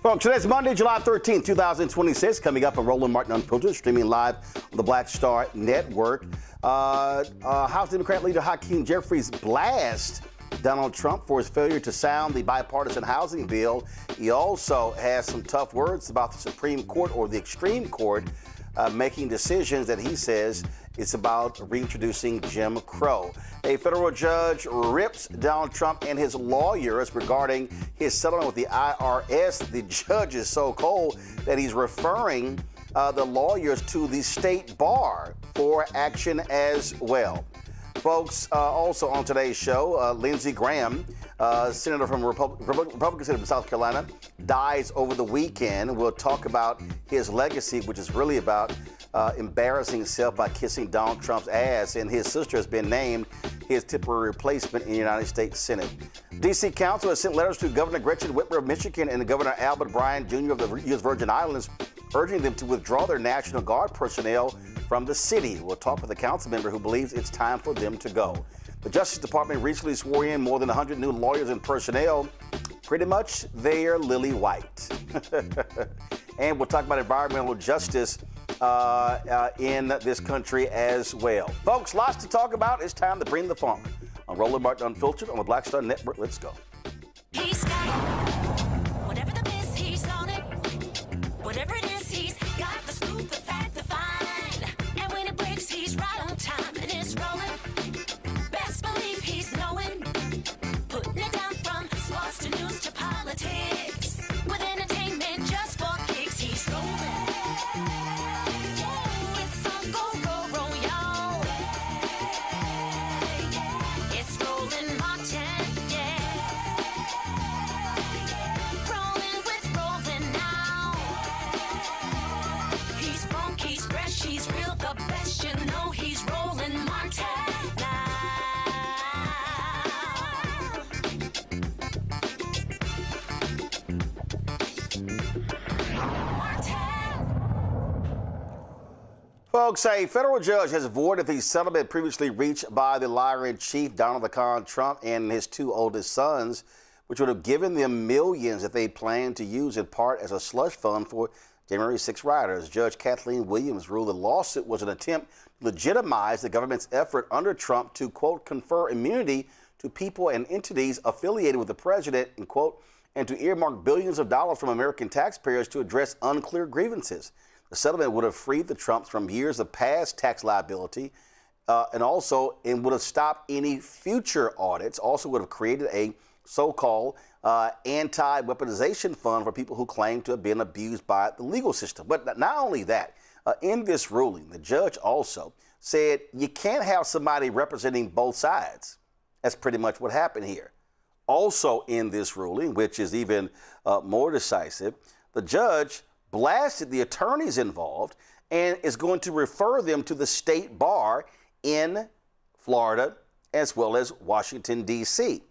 Folks, today's Monday, July 13th, 2026. Coming up on Roland Martin Unfiltered, streaming live on the Black Star Network. House Democrat leader Hakeem Jeffries blast Donald Trump for his failure to sound the bipartisan housing bill. He also has some tough words about the Supreme Court or the extreme court making decisions that he says it's about reintroducing Jim Crow. A federal judge rips Donald Trump and his lawyers regarding his settlement with the IRS. The judge is so cold that he's referring the lawyers to the state bar for action as well. Folks, also on today's show, Lindsay Graham, senator from Republican Senate from South Carolina, dies over the weekend. We'll talk about his legacy, which is really about embarrassing himself by kissing Donald Trump's ass, and his sister has been named his temporary replacement in the United States Senate. D.C. Council has sent letters to Governor Gretchen Whitmer of Michigan and Governor Albert Bryan Jr. of the U.S. Virgin Islands, urging them to withdraw their National Guard personnel from the city. We'll talk with a council member who believes it's time for them to go. The Justice Department recently swore in more than 100 new lawyers and personnel. Pretty much they're lily white. And we'll talk about environmental justice in this country as well. Folks, lots to talk about. It's time to bring the funk. On Roland Martin Unfiltered on the Black Star Network. Let's go. He's got it. Whatever the miss, he's on it. Whatever it is, he's got the scoop, the fact, the find. And when it breaks, he's right on time and it's rolling. Best believe he's knowing. Putting it down from sports to news to politics. With entertainment just for kicks, he's rolling. It's on go, roll, y'all. It's Roland Martin, yeah. Rolling with Roland now. He's funky, he's fresh, he's real, the best, you know he's Roland Martin now. Folks, a federal judge has avoided the settlement previously reached by the liar-in-chief, Donald the Con Trump, and his two oldest sons, which would have given them millions that they planned to use in part as a slush fund for January 6 rioters. Judge Kathleen Williams ruled the lawsuit was an attempt to legitimize the government's effort under Trump to, quote, confer immunity to people and entities affiliated with the president, and, quote, and to earmark billions of dollars from American taxpayers to address unclear grievances. The settlement would have freed the Trumps from years of past tax liability and would have stopped any future audits. Also would have created a so-called anti-weaponization fund for people who claim to have been abused by the legal system. But not only that, in this ruling, the judge also said you can't have somebody representing both sides. That's pretty much what happened here. Also in this ruling, which is even more decisive, the judge blasted the attorneys involved and is going to refer them to the state bar in Florida as well as Washington, D.C.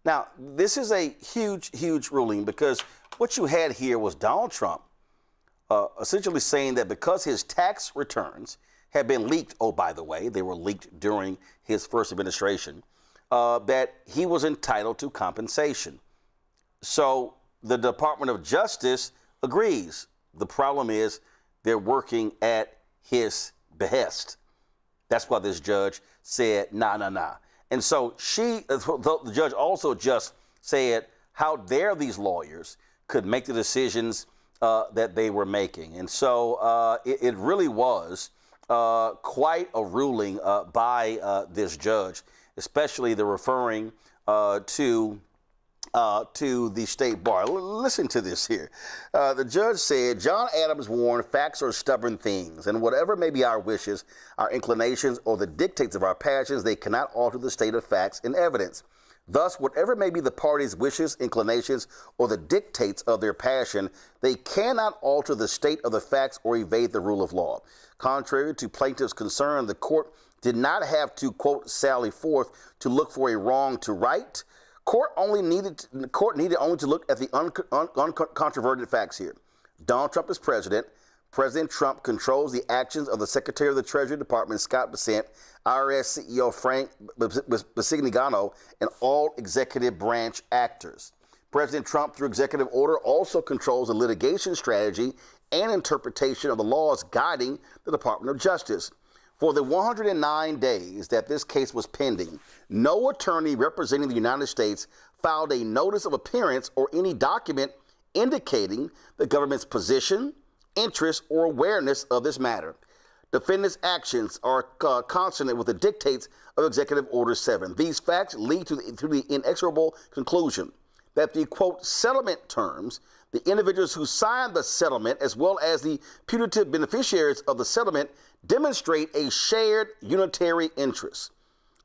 Now, this is a huge, huge ruling because what you had here was Donald Trump essentially saying that because his tax returns had been leaked, oh, by the way, they were leaked during his first administration, that he was entitled to compensation. So the Department of Justice agrees. The problem is they're working at his behest. That's why this judge said, nah. And so the judge also just said, how dare these lawyers could make the decisions that they were making. And so it really was quite a ruling by this judge, especially the referring to the state bar. Listen to this here. The judge said, John Adams warned, facts are stubborn things, and whatever may be our wishes, our inclinations, or the dictates of our passions, they cannot alter the state of facts and evidence. Thus, whatever may be the party's wishes, inclinations, or the dictates of their passion, they cannot alter the state of the facts or evade the rule of law. Contrary to plaintiffs' concern, the court did not have to, quote, sally forth to look for a wrong to right. Court needed only to look at the uncontroverted facts here. Donald Trump is president. President Trump controls the actions of the Secretary of the Treasury Department, Scott Bessent, IRS CEO Frank Bisignano, and all executive branch actors. President Trump, through executive order, also controls the litigation strategy and interpretation of the laws guiding the Department of Justice. For the 109 days that this case was pending, no attorney representing the United States filed a notice of appearance or any document indicating the government's position, interest, or awareness of this matter. Defendants' actions are consonant with the dictates of Executive Order 7. These facts lead to the inexorable conclusion that the, quote, settlement terms, the individuals who signed the settlement, as well as the putative beneficiaries of the settlement, demonstrate a shared unitary interest.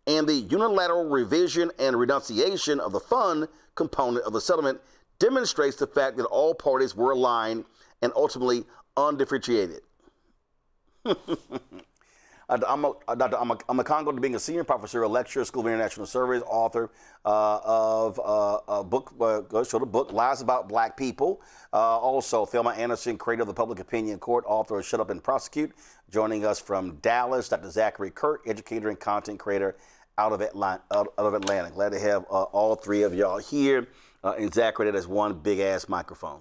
And the unilateral revision and renunciation of the fund component of the settlement demonstrates the fact that all parties were aligned and ultimately undifferentiated. Dr. Amakongo, being a senior professor, a lecturer, School of International Service, author of a book, the book Lies About Black People. Also, Thelma Anderson, creator of the Public Opinion Court, author of Shut Up and Prosecute. Joining us from Dallas, Dr. Zachary Kurt, educator and content creator out of Atlanta. Glad to have all three of y'all here. And Zachary, that is one big-ass microphone.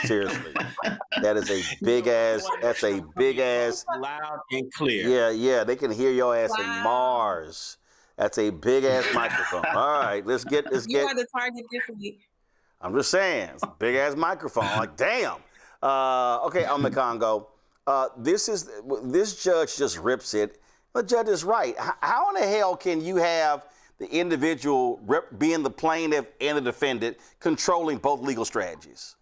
Seriously, that is a big ass. That's a big ass. Loud and clear. Yeah. They can hear your ass in Mars. That's a big ass microphone. All right, let's get. You are the target this week. I'm just saying, it's a big ass microphone. Like, damn. Okay, I'm the Congo. This judge just rips it. The judge is right. How in the hell can you have the individual being the plaintiff and the defendant controlling both legal strategies?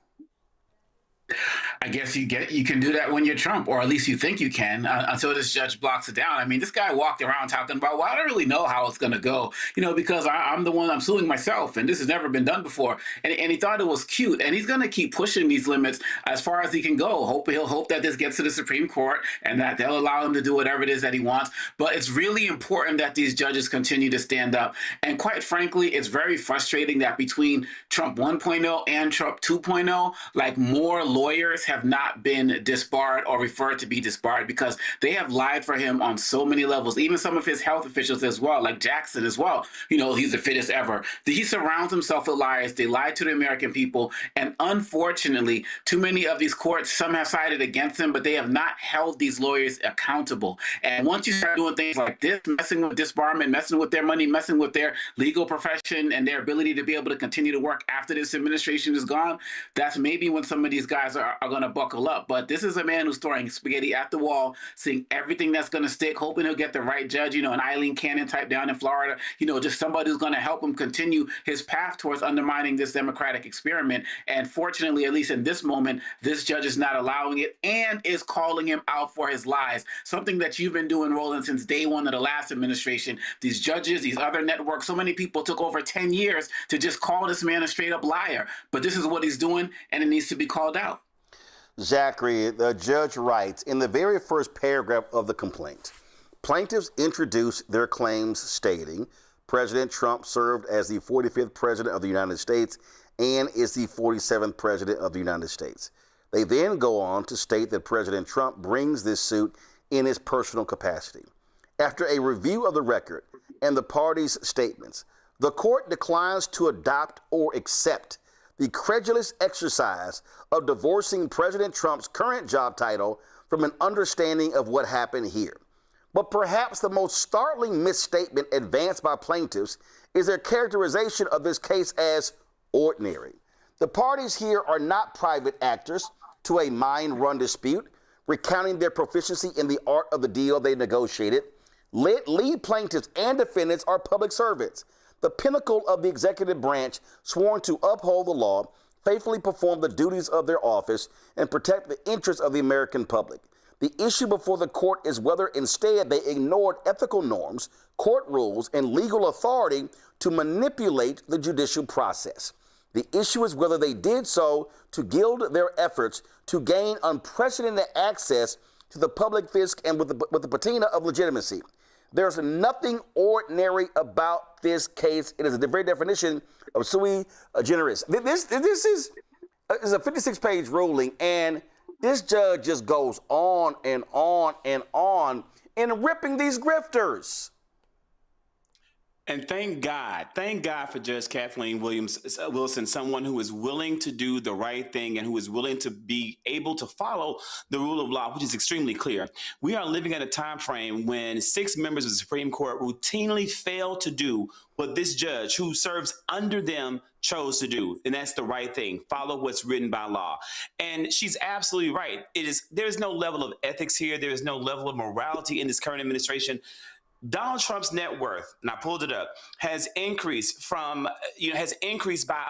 I guess you can do that when you're Trump, or at least you think you can, until this judge blocks it down. I mean, this guy walked around talking about, well, I don't really know how it's going to go, because I'm the one, I'm suing myself, and this has never been done before. And he thought it was cute, and he's going to keep pushing these limits as far as he can go. He'll hope that this gets to the Supreme Court and that they'll allow him to do whatever it is that he wants. But it's really important that these judges continue to stand up. And quite frankly, it's very frustrating that between Trump 1.0 and Trump 2.0, like more lawyers have not been disbarred or referred to be disbarred because they have lied for him on so many levels. Even some of his health officials as well, like Jackson as well. He's the fittest ever. He surrounds himself with liars. They lied to the American people. And unfortunately, too many of these courts, some have sided against him, but they have not held these lawyers accountable. And once you start doing things like this, messing with disbarment, messing with their money, messing with their legal profession and their ability to be able to continue to work after this administration is gone, that's maybe when some of these guys are going to buckle up. But this is a man who's throwing spaghetti at the wall, seeing everything that's going to stick, hoping he'll get the right judge, an Eileen Cannon type down in Florida, just somebody who's going to help him continue his path towards undermining this democratic experiment. And fortunately, at least in this moment, this judge is not allowing it and is calling him out for his lies, something that you've been doing, Roland, since day one of the last administration. These judges, these other networks, so many people took over 10 years to just call this man a straight up liar. But this is what he's doing, and it needs to be called out. Zachary, the judge writes, in the very first paragraph of the complaint, plaintiffs introduce their claims stating President Trump served as the 45th president of the United States and is the 47th president of the United States. They then go on to state that President Trump brings this suit in his personal capacity. After a review of the record and the parties' statements, the court declines to adopt or accept the credulous exercise of divorcing President Trump's current job title from an understanding of what happened here. But perhaps the most startling misstatement advanced by plaintiffs is their characterization of this case as ordinary. The parties here are not private actors to a mind-run dispute, recounting their proficiency in the art of the deal they negotiated. Lead plaintiffs and defendants are public servants, the pinnacle of the executive branch, sworn to uphold the law, faithfully perform the duties of their office, and protect the interests of the American public. The issue before the court is whether instead they ignored ethical norms, court rules, and legal authority to manipulate the judicial process. The issue is whether they did so to gild their efforts to gain unprecedented access to the public fisc and with the patina of legitimacy. There's nothing ordinary about this case. It is the very definition of sui generis. This is a 56-page ruling, and this judge just goes on and on and on in ripping these grifters. And thank God for Judge Kathleen Wilson, someone who is willing to do the right thing and who is willing to be able to follow the rule of law, which is extremely clear. We are living in a time frame when 6 members of the Supreme Court routinely fail to do what this judge who serves under them chose to do. And that's the right thing. Follow what's written by law. And she's absolutely right. There's no level of ethics here. There is no level of morality in this current administration. Donald Trump's net worth, and I pulled it up, has increased by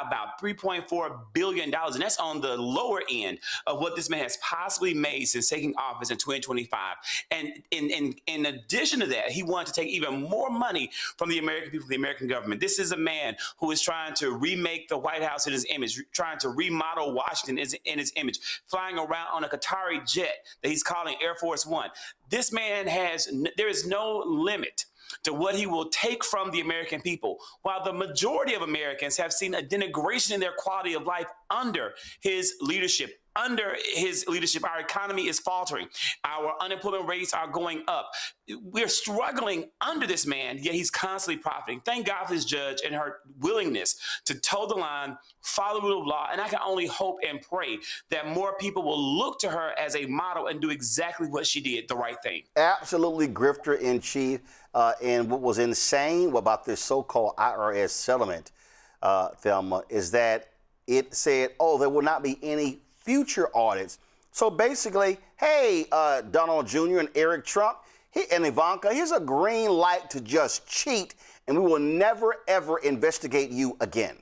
about $3.4 billion. And that's on the lower end of what this man has possibly made since taking office in 2025. And in addition to that, he wanted to take even more money from the American people, the American government. This is a man who is trying to remake the White House in his image, trying to remodel Washington in his image, flying around on a Qatari jet that he's calling Air Force One. This man there is no limit to what he will take from the American people, while the majority of Americans have seen a denigration in their quality of life under his leadership. Under his leadership, our economy is faltering. Our unemployment rates are going up. We're struggling under this man, yet he's constantly profiting. Thank God for this judge and her willingness to toe the line, follow the rule of law. And I can only hope and pray that more people will look to her as a model and do exactly what she did, the right thing. Absolutely, grifter in chief. And what was insane about this so-called IRS settlement, Thelma, is that it said, there will not be any future audits. So basically, hey, Donald Jr. and Eric Trump and Ivanka, here's a green light to just cheat, and we will never, ever investigate you again.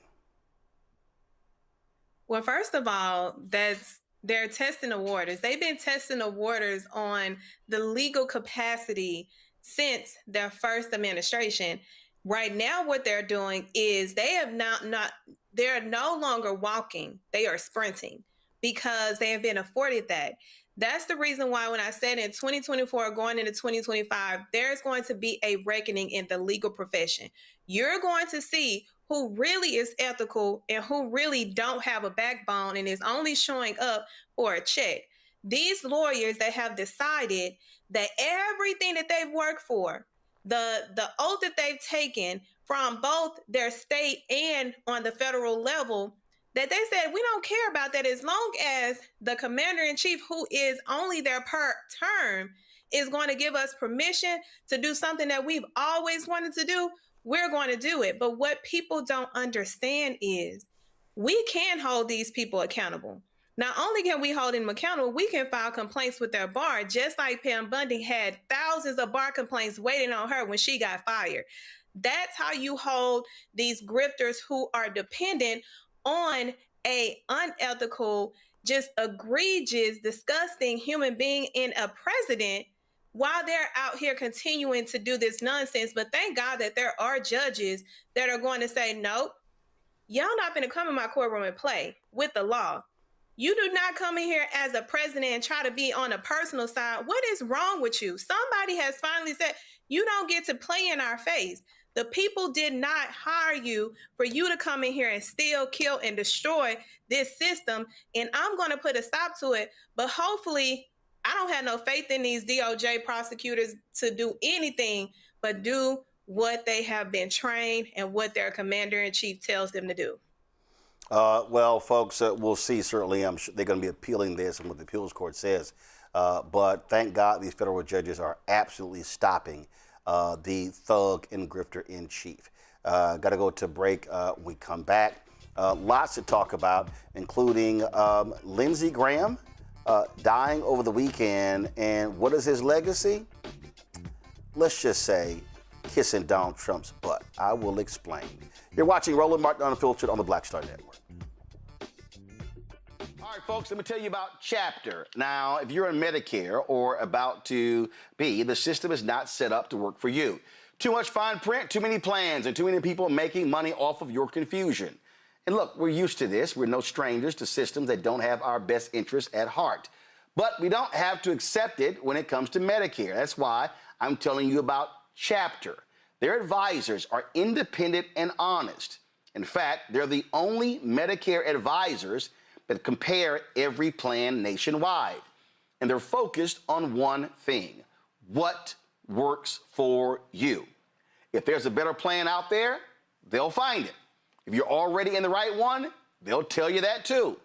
Well, first of all, they're testing the waters. They've been testing the waters on the legal capacity since their first administration. Right now, what they're doing is they're no longer walking, they are sprinting, because they have been afforded that. That's the reason why when I said in 2024, going into 2025, there's going to be a reckoning in the legal profession. You're going to see who really is ethical and who really don't have a backbone and is only showing up for a check. These lawyers that have decided that everything that they've worked for, the oath that they've taken from both their state and on the federal level, that they said, we don't care about that as long as the commander-in-chief, who is only there per term, is going to give us permission to do something that we've always wanted to do, we're going to do it. But what people don't understand is we can hold these people accountable. Not only can we hold them accountable, we can file complaints with their bar, just like Pam Bundy had thousands of bar complaints waiting on her when she got fired. That's how you hold these grifters who are dependent on a unethical, just egregious, disgusting human being in a president while they're out here continuing to do this nonsense. But thank God that there are judges that are going to say, nope, y'all not going to come in my courtroom and play with the law. You do not come in here as a president and try to be on a personal side. What is wrong with you? Somebody has finally said, you don't get to play in our face. The people did not hire you for you to come in here and steal, kill, and destroy this system. And I'm going to put a stop to it. But hopefully, I don't have no faith in these DOJ prosecutors to do anything but do what they have been trained and what their commander-in-chief tells them to do. Well, folks, we'll see. Certainly, I'm sure they're going to be appealing this and what the appeals court says. But thank God these federal judges are absolutely stopping the thug and grifter in chief. Got to go to break. We come back. Lots to talk about, including Lindsey Graham dying over the weekend. And what is his legacy? Let's just say kissing Donald Trump's butt. I will explain. You're watching Roland Martin Unfiltered on the Black Star Network. All right, folks, let me tell you about Chapter. Now, if you're on Medicare or about to be, the system is not set up to work for you. Too much fine print, too many plans, and too many people making money off of your confusion. And look, we're used to this. We're no strangers to systems that don't have our best interests at heart. But we don't have to accept it when it comes to Medicare. That's why I'm telling you about Chapter. Their advisors are independent and honest. In fact, they're the only Medicare advisors that compare every plan nationwide. And they're focused on one thing: what works for you. If there's a better plan out there, they'll find it. If you're already in the right one, they'll tell you that too.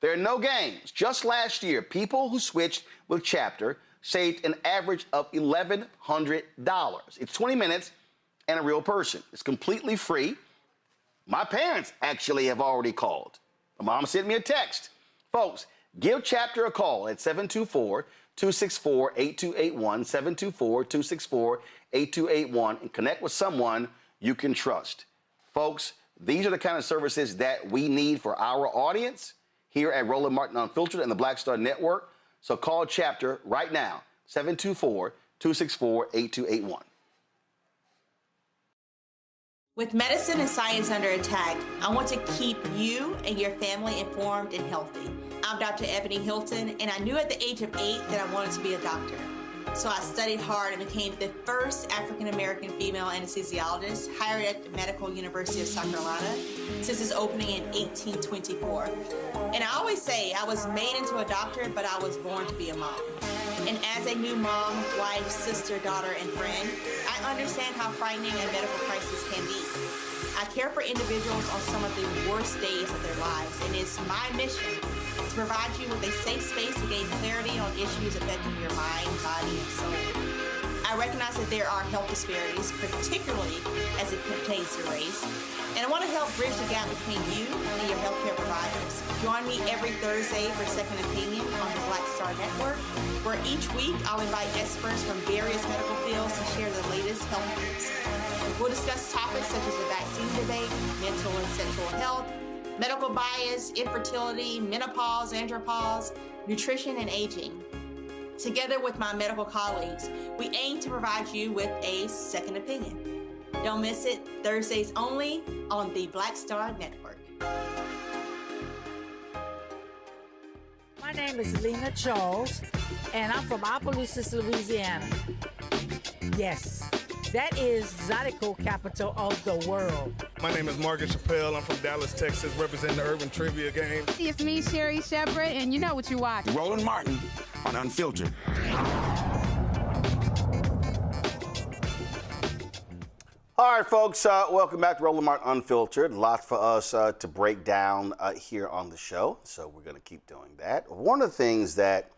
There are no games. Just last year, people who switched with Chapter saved an average of $1,100. It's 20 minutes and a real person. It's completely free. My parents actually have already called. My mom sent me a text. Folks, give Chapter a call at 724-264-8281, 724-264-8281, and connect with someone you can trust. Folks, these are the kind of services that we need for our audience here at Roland Martin Unfiltered and the Black Star Network. So call Chapter right now, 724-264-8281. With medicine and science under attack, I want to keep you and your family informed and healthy. I'm Dr. Ebony Hilton, and I knew at the age of 8 that I wanted to be a doctor. So I studied hard and became the first African-American female anesthesiologist hired at the Medical University of South Carolina since its opening in 1824. And I always say I was made into a doctor, but I was born to be a mom. And as a new mom, wife, sister, daughter, and friend, I understand how frightening a medical crisis can be. I care for individuals on some of the worst days of their lives, and it's my mission to provide you with a safe space to gain clarity on issues affecting your mind, body, and soul. I recognize that there are health disparities, particularly as it pertains to race, and I want to help bridge the gap between you and your healthcare providers. Join me every Thursday for Second Opinion on the Black Star Network, where each week I'll invite experts from various medical fields to share the latest health news. We'll discuss topics such as the vaccine debate, mental and sexual health, medical bias, infertility, menopause, andropause, nutrition, and aging. Together with my medical colleagues, we aim to provide you with a second opinion. Don't miss it, Thursdays only on the Black Star Network. My name is Lena Charles, and I'm from Opelousas, Louisiana. Yes, that is Zydeco capital of the world. My name is Margaret Chappelle. I'm from Dallas, Texas, representing the Urban Trivia Game. It's me, Sherry Shepherd, and you know what you watch. Roland Martin on Unfiltered. All right, folks, welcome back to Roland Martin Unfiltered. Lots for us to break down here on the show, so we're going to keep doing that. One of the things that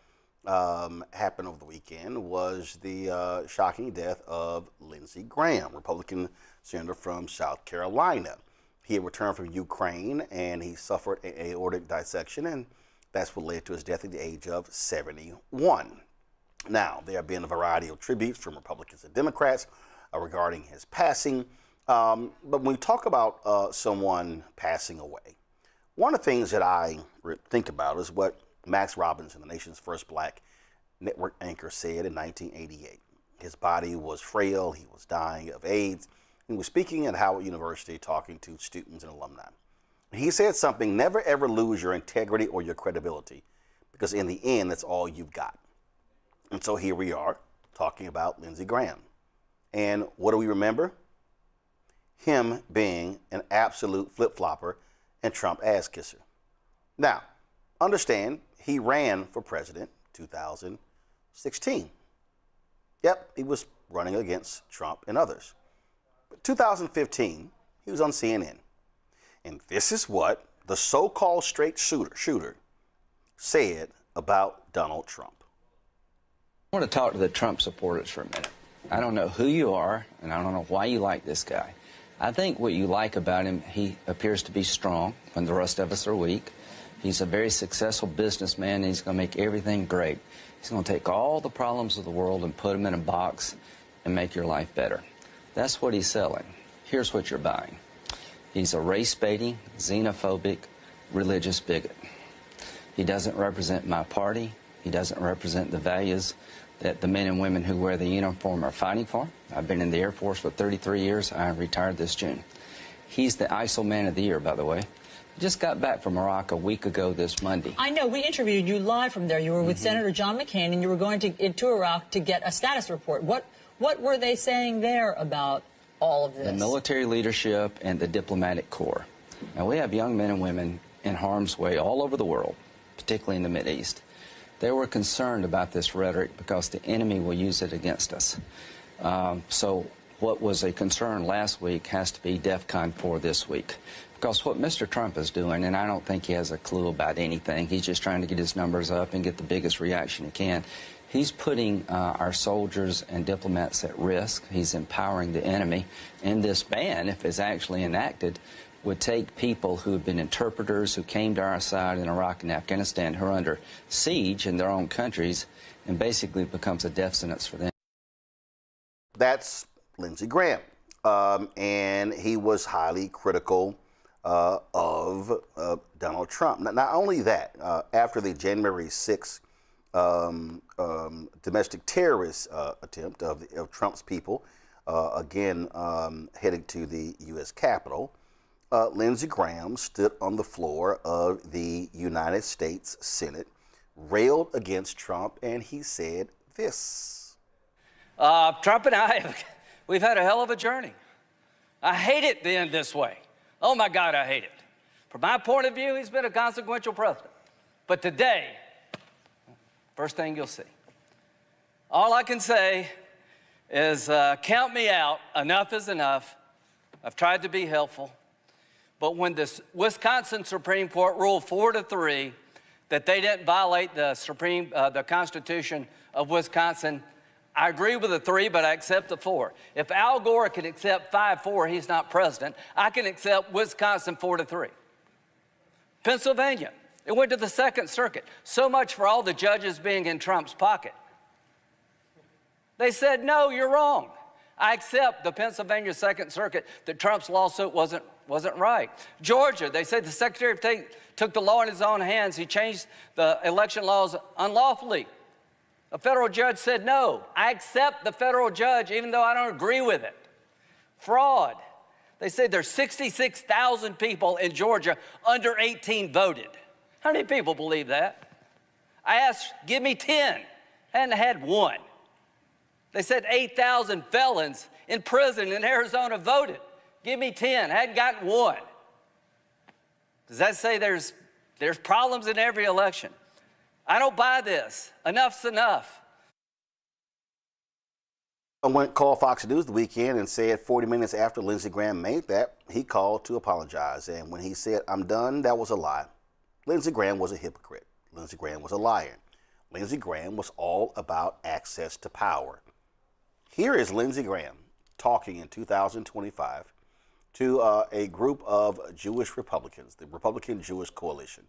happened over the weekend was the shocking death of Lindsey Graham, Republican senator from South Carolina. He had returned from Ukraine, and he suffered an aortic dissection, and that's what led to his death at the age of 71. Now, there have been a variety of tributes from Republicans and Democrats regarding his passing. But when we talk about someone passing away, one of the things that I think about is what Max Robinson, the nation's first black network anchor, said in 1988. His body was frail, he was dying of AIDS. He was speaking at Howard University talking to students and alumni. He said something: never ever lose your integrity or your credibility, because in the end, that's all you've got. And so here we are talking about Lindsey Graham. And what do we remember? Him being an absolute flip-flopper and Trump ass kisser. Now, understand, he ran for president 2016. Yep, he was running against Trump and others. But 2015, he was on CNN. And this is what the so-called straight shooter said about Donald Trump. I want to talk to the Trump supporters for a minute. I don't know who you are, and I don't know why you like this guy. I think what you like about him, he appears to be strong when the rest of us are weak. He's a very successful businessman, and he's going to make everything great. He's going to take all the problems of the world and put them in a box and make your life better. That's what he's selling. Here's what you're buying. He's a race-baiting, xenophobic, religious bigot. He doesn't represent my party. He doesn't represent the values that the men and women who wear the uniform are fighting for. I've been in the Air Force for 33 years. I retired this June. He's the ISIL Man of the Year, by the way. He just got back from Iraq a week ago this Monday. I know. We interviewed you live from there. You were with Senator John McCain, and you were going to Iraq to get a status report. What were they saying there about all of this? The military leadership and the diplomatic corps. Now, we have young men and women in harm's way all over the world, particularly in the Mideast. They were concerned about this rhetoric because the enemy will use it against us. So what was a concern last week has to be DEFCON 4 this week. Because what Mr. Trump is doing, and I don't think he has a clue about anything, he's just trying to get his numbers up and get the biggest reaction he can. He's putting our soldiers and diplomats at risk. He's empowering the enemy. And this ban, if it's actually enacted, would take people who have been interpreters, who came to our side in Iraq and Afghanistan, who are under siege in their own countries, and basically becomes a death sentence for them. That's Lindsey Graham. And he was highly critical of Donald Trump. Not only that, after the January 6th domestic terrorist attempt of Trump's people, again headed to the U.S. Capitol, Lindsey Graham stood on the floor of the United States Senate, railed against Trump, and he said this. Trump and I, we've had a hell of a journey. I hate it being this way. Oh, my God, I hate it. From my point of view, he's been a consequential president. But today, first thing you'll see. All I can say is count me out. Enough is enough. I've tried to be helpful. But when the Wisconsin Supreme Court ruled 4-3 that they didn't violate the Constitution of Wisconsin, I agree with the 3, but I accept the 4. If Al Gore can accept 5-4, he's not president. I can accept Wisconsin 4-3. Pennsylvania, it went to the Second Circuit. So much for all the judges being in Trump's pocket. They said, no, you're wrong. I accept the Pennsylvania Second Circuit that Trump's lawsuit wasn't right. Georgia, they said the Secretary of State took the law in his own hands. He changed the election laws unlawfully. A federal judge said, no, I accept the federal judge even though I don't agree with it. Fraud. They said there's 66,000 people in Georgia under 18 voted. How many people believe that? I asked, give me 10. Hadn't had one. They said 8,000 felons in prison in Arizona voted. Give me 10. Hadn't gotten one. Does that say there's problems in every election? I don't buy this. Enough's enough. I went call Fox News the weekend and said 40 minutes after Lindsey Graham made that, he called to apologize. And when he said, I'm done, that was a lie. Lindsey Graham was a hypocrite. Lindsey Graham was a liar. Lindsey Graham was all about access to power. Here is Lindsey Graham talking in 2025 to a group of Jewish Republicans, the Republican Jewish Coalition.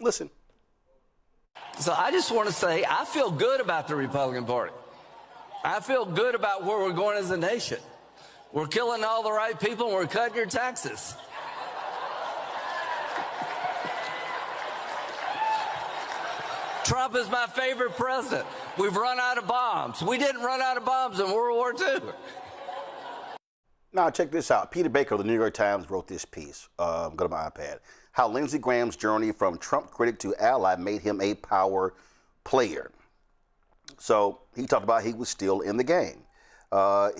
Listen. So I just want to say I feel good about the Republican Party. I feel good about where we're going as a nation. We're killing all the right people and we're cutting your taxes. Trump is my favorite president. We've run out of bombs. We didn't run out of bombs in World War II. Now, check this out. Peter Baker of the New York Times wrote this piece. Go to my iPad. How Lindsey Graham's journey from Trump critic to ally made him a power player. So he talked about he was still in the game.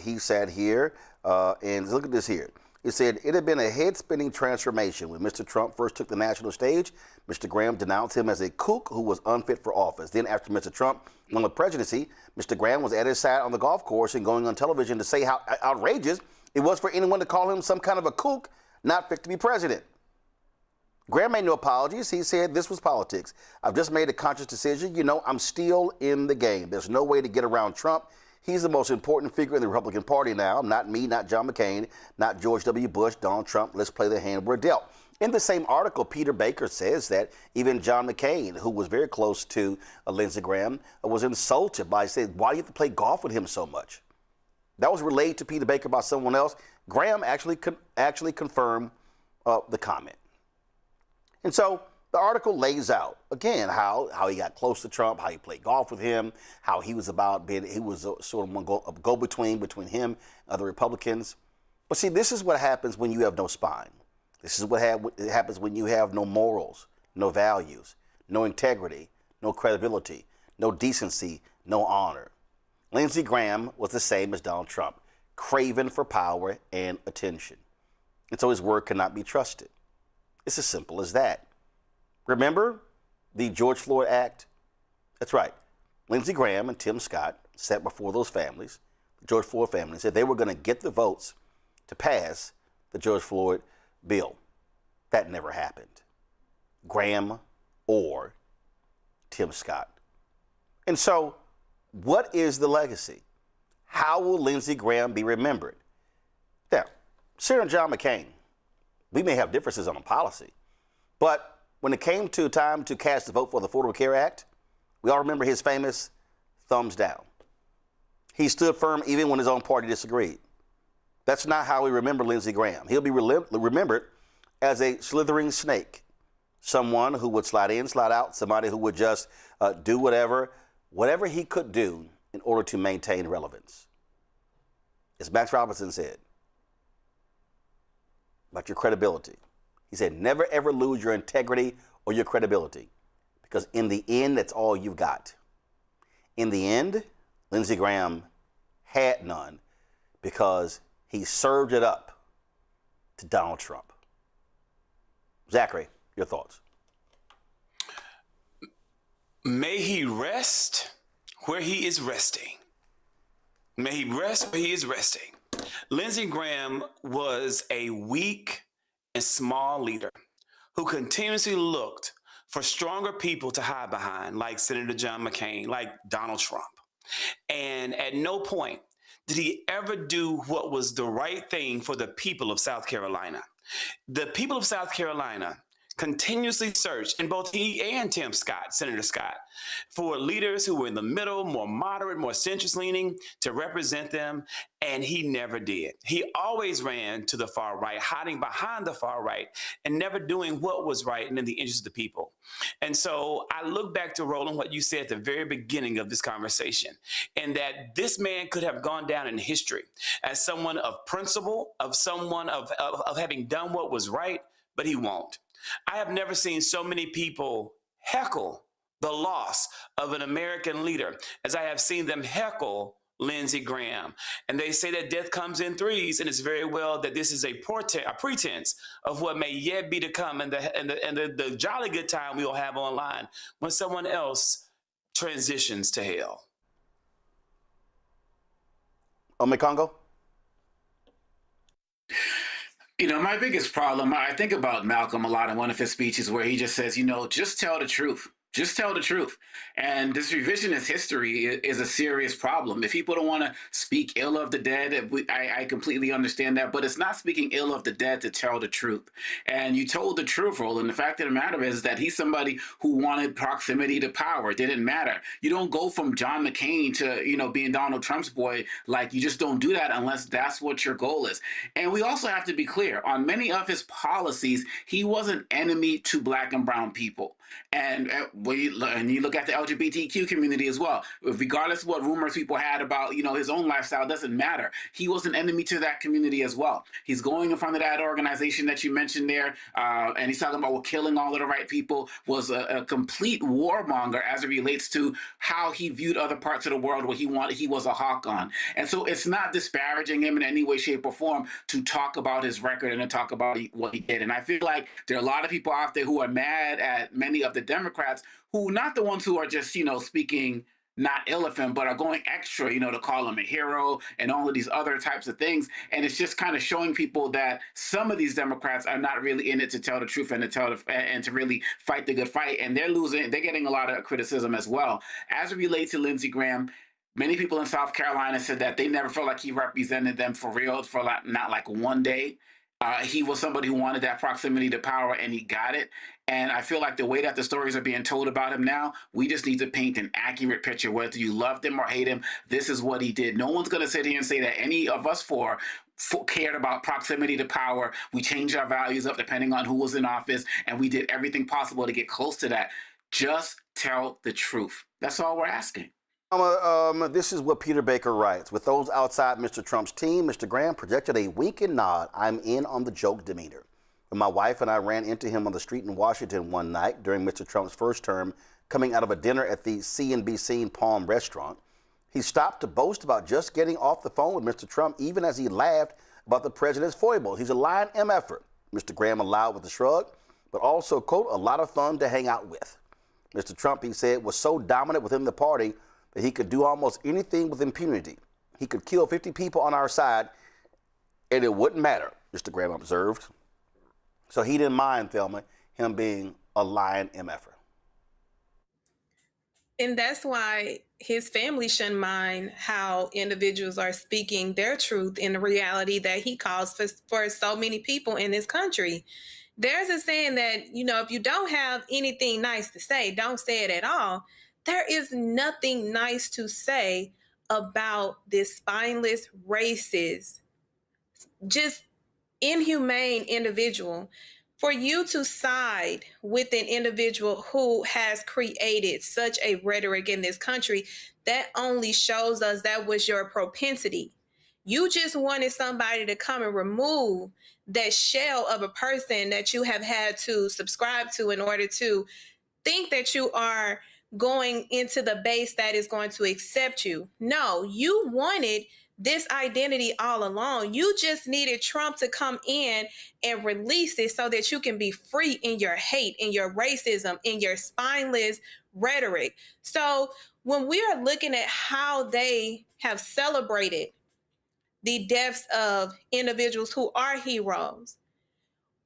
He sat here, and look at this here. He said, it had been a head-spinning transformation. When Mr. Trump first took the national stage, Mr. Graham denounced him as a kook who was unfit for office. Then after Mr. Trump won the presidency, Mr. Graham was at his side on the golf course and going on television to say how outrageous it was for anyone to call him some kind of a kook not fit to be president. Graham made no apologies. He said this was politics. I've just made a conscious decision. You know, I'm still in the game. There's no way to get around Trump. He's the most important figure in the Republican Party now. Not me, not John McCain, not George W. Bush, Donald Trump. Let's play the hand we're dealt. In the same article, Peter Baker says that even John McCain, who was very close to Lindsey Graham, was insulted by saying, why do you have to play golf with him so much? That was relayed to Peter Baker by someone else. Graham actually confirmed the comment. And so the article lays out, again, how he got close to Trump, how he played golf with him, how he was sort of one go-between between him and other Republicans. But see, this is what happens when you have no spine. This is what happens when you have no morals, no values, no integrity, no credibility, no decency, no honor. Lindsey Graham was the same as Donald Trump, craving for power and attention. And so his word cannot be trusted. It's as simple as that. Remember the George Floyd Act? That's right. Lindsey Graham and Tim Scott sat before those families. the George Floyd family, and said they were going to get the votes to pass the George Floyd bill. That never happened. Graham or Tim Scott. And so, what is the legacy? How will Lindsey Graham be remembered? Now, Senator John McCain, we may have differences on policy, but when it came to time to cast the vote for the Affordable Care Act, we all remember his famous thumbs down. He stood firm even when his own party disagreed. That's not how we remember Lindsey Graham. He'll be remembered as a slithering snake, someone who would slide in, slide out, somebody who would just do whatever he could do in order to maintain relevance. As Max Robinson said about your credibility, he said, never ever lose your integrity or your credibility, because in the end, that's all you've got. In the end, Lindsey Graham had none because he served it up to Donald Trump. Zachary, your thoughts? May he rest where he is resting. May he rest where he is resting. Lindsey Graham was a weak and small leader who continuously looked for stronger people to hide behind, like Senator John McCain, like Donald Trump. And at no point did he ever do what was the right thing for the people of South Carolina. The people of South Carolina continuously searched, and both he and Tim Scott, Senator Scott, for leaders who were in the middle, more moderate, more centrist-leaning to represent them, and he never did. He always ran to the far right, hiding behind the far right, and never doing what was right and in the interest of the people. And so I look back to, Roland, what you said at the very beginning of this conversation, and that this man could have gone down in history as someone of principle, of someone of having done what was right, but he won't. I have never seen so many people heckle the loss of an American leader as I have seen them heckle Lindsey Graham. And they say that death comes in threes, and it's very well that this is a pretense of what may yet be to come, and the jolly good time we will have online when someone else transitions to hell. Congo? You know, my biggest problem, I think about Malcolm a lot in one of his speeches where he just says, you know, just tell the truth. Just tell the truth. And this revisionist history is a serious problem. If people don't want to speak ill of the dead, I completely understand that, but it's not speaking ill of the dead to tell the truth. And you told the truth, Roland. The fact of the matter is that he's somebody who wanted proximity to power. It didn't matter. You don't go from John McCain to, you know, being Donald Trump's boy. Like, you just don't do that unless that's what your goal is. And we also have to be clear, on many of his policies, he was an enemy to Black and brown people. And when you look at the LGBTQ community as well, regardless of what rumors people had about, you know, his own lifestyle, doesn't matter. He was an enemy to that community as well. He's going in front of that organization that you mentioned there, and he's talking about, well, killing all of the right people, was a complete warmonger as it relates to how he viewed other parts of the world where he was a hawk on. And so it's not disparaging him in any way, shape, or form to talk about his record and to talk about what he did. And I feel like there are a lot of people out there who are mad at many of the Democrats who, not the ones who are just, you know, speaking not ill of him, but are going extra, you know, to call him a hero and all of these other types of things. And it's just kind of showing people that some of these Democrats are not really in it to tell the truth and to really fight the good fight. And they're getting a lot of criticism as well. As it relates to Lindsey Graham, many people in South Carolina said that they never felt like he represented them for real, for not like one day. He was somebody who wanted that proximity to power, and he got it. And I feel like the way that the stories are being told about him now, we just need to paint an accurate picture. Whether you loved him or hate him, this is what he did. No one's going to sit here and say that any of us cared about proximity to power. We changed our values up depending on who was in office, and we did everything possible to get close to that. Just tell the truth. That's all we're asking. This is what Peter Baker writes. With those outside Mr. Trump's team, Mr. Graham projected a wink and nod, I'm in on the joke demeanor. When my wife and I ran into him on the street in Washington one night during Mr. Trump's first term, coming out of a dinner at the CNBC in Palm restaurant, he stopped to boast about just getting off the phone with Mr. Trump, even as he laughed about the president's foibles. He's a lying MFer, Mr. Graham allowed with a shrug, but also, quote, a lot of fun to hang out with. Mr. Trump, he said, was so dominant within the party that he could do almost anything with impunity. He could kill 50 people on our side, and it wouldn't matter, Mr. Graham observed. So he didn't mind, Thelma, him being a lying MFer. And that's why his family shouldn't mind how individuals are speaking their truth in the reality that he caused for so many people in this country. There's a saying that, you know, if you don't have anything nice to say, don't say it at all. There is nothing nice to say about this spineless, racist, just inhumane individual. For you to side with an individual who has created such a rhetoric in this country, that only shows us that was your propensity. You just wanted somebody to come and remove that shell of a person that you have had to subscribe to in order to think that you are going into the base that is going to accept you. No, you wanted this identity all along. You just needed Trump to come in and release it so that you can be free in your hate, in your racism, in your spineless rhetoric. So when we are looking at how they have celebrated the deaths of individuals who are heroes,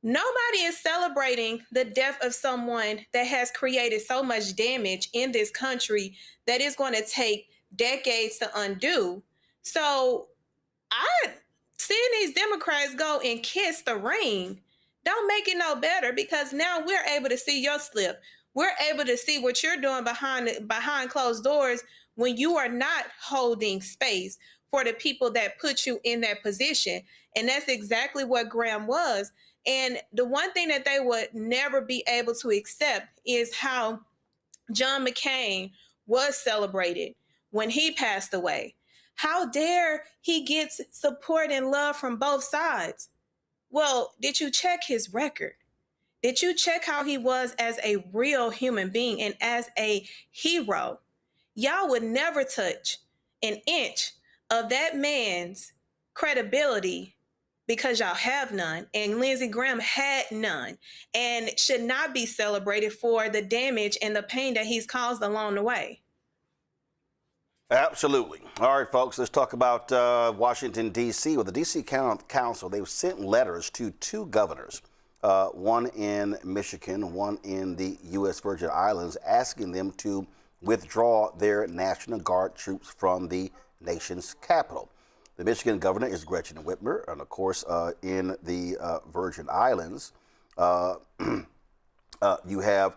nobody is celebrating the death of someone that has created so much damage in this country that is going to take decades to undo. So seeing these Democrats go and kiss the ring don't make it no better, because now we're able to see your slip. We're able to see what you're doing behind closed doors when you are not holding space for the people that put you in that position. And that's exactly what Graham was. And the one thing that they would never be able to accept is how John McCain was celebrated when he passed away. How dare he gets support and love from both sides? Well, did you check his record? Did you check how he was as a real human being and as a hero? Y'all would never touch an inch of that man's credibility because y'all have none, and Lindsey Graham had none, and should not be celebrated for the damage and the pain that he's caused along the way. Absolutely. All right, folks, let's talk about Washington, D.C. Well, the D.C. Council, they've sent letters to two governors, one in Michigan, one in the U.S. Virgin Islands, asking them to withdraw their National Guard troops from the nation's capital. The Michigan governor is Gretchen Whitmer, and of course, in the Virgin Islands, you have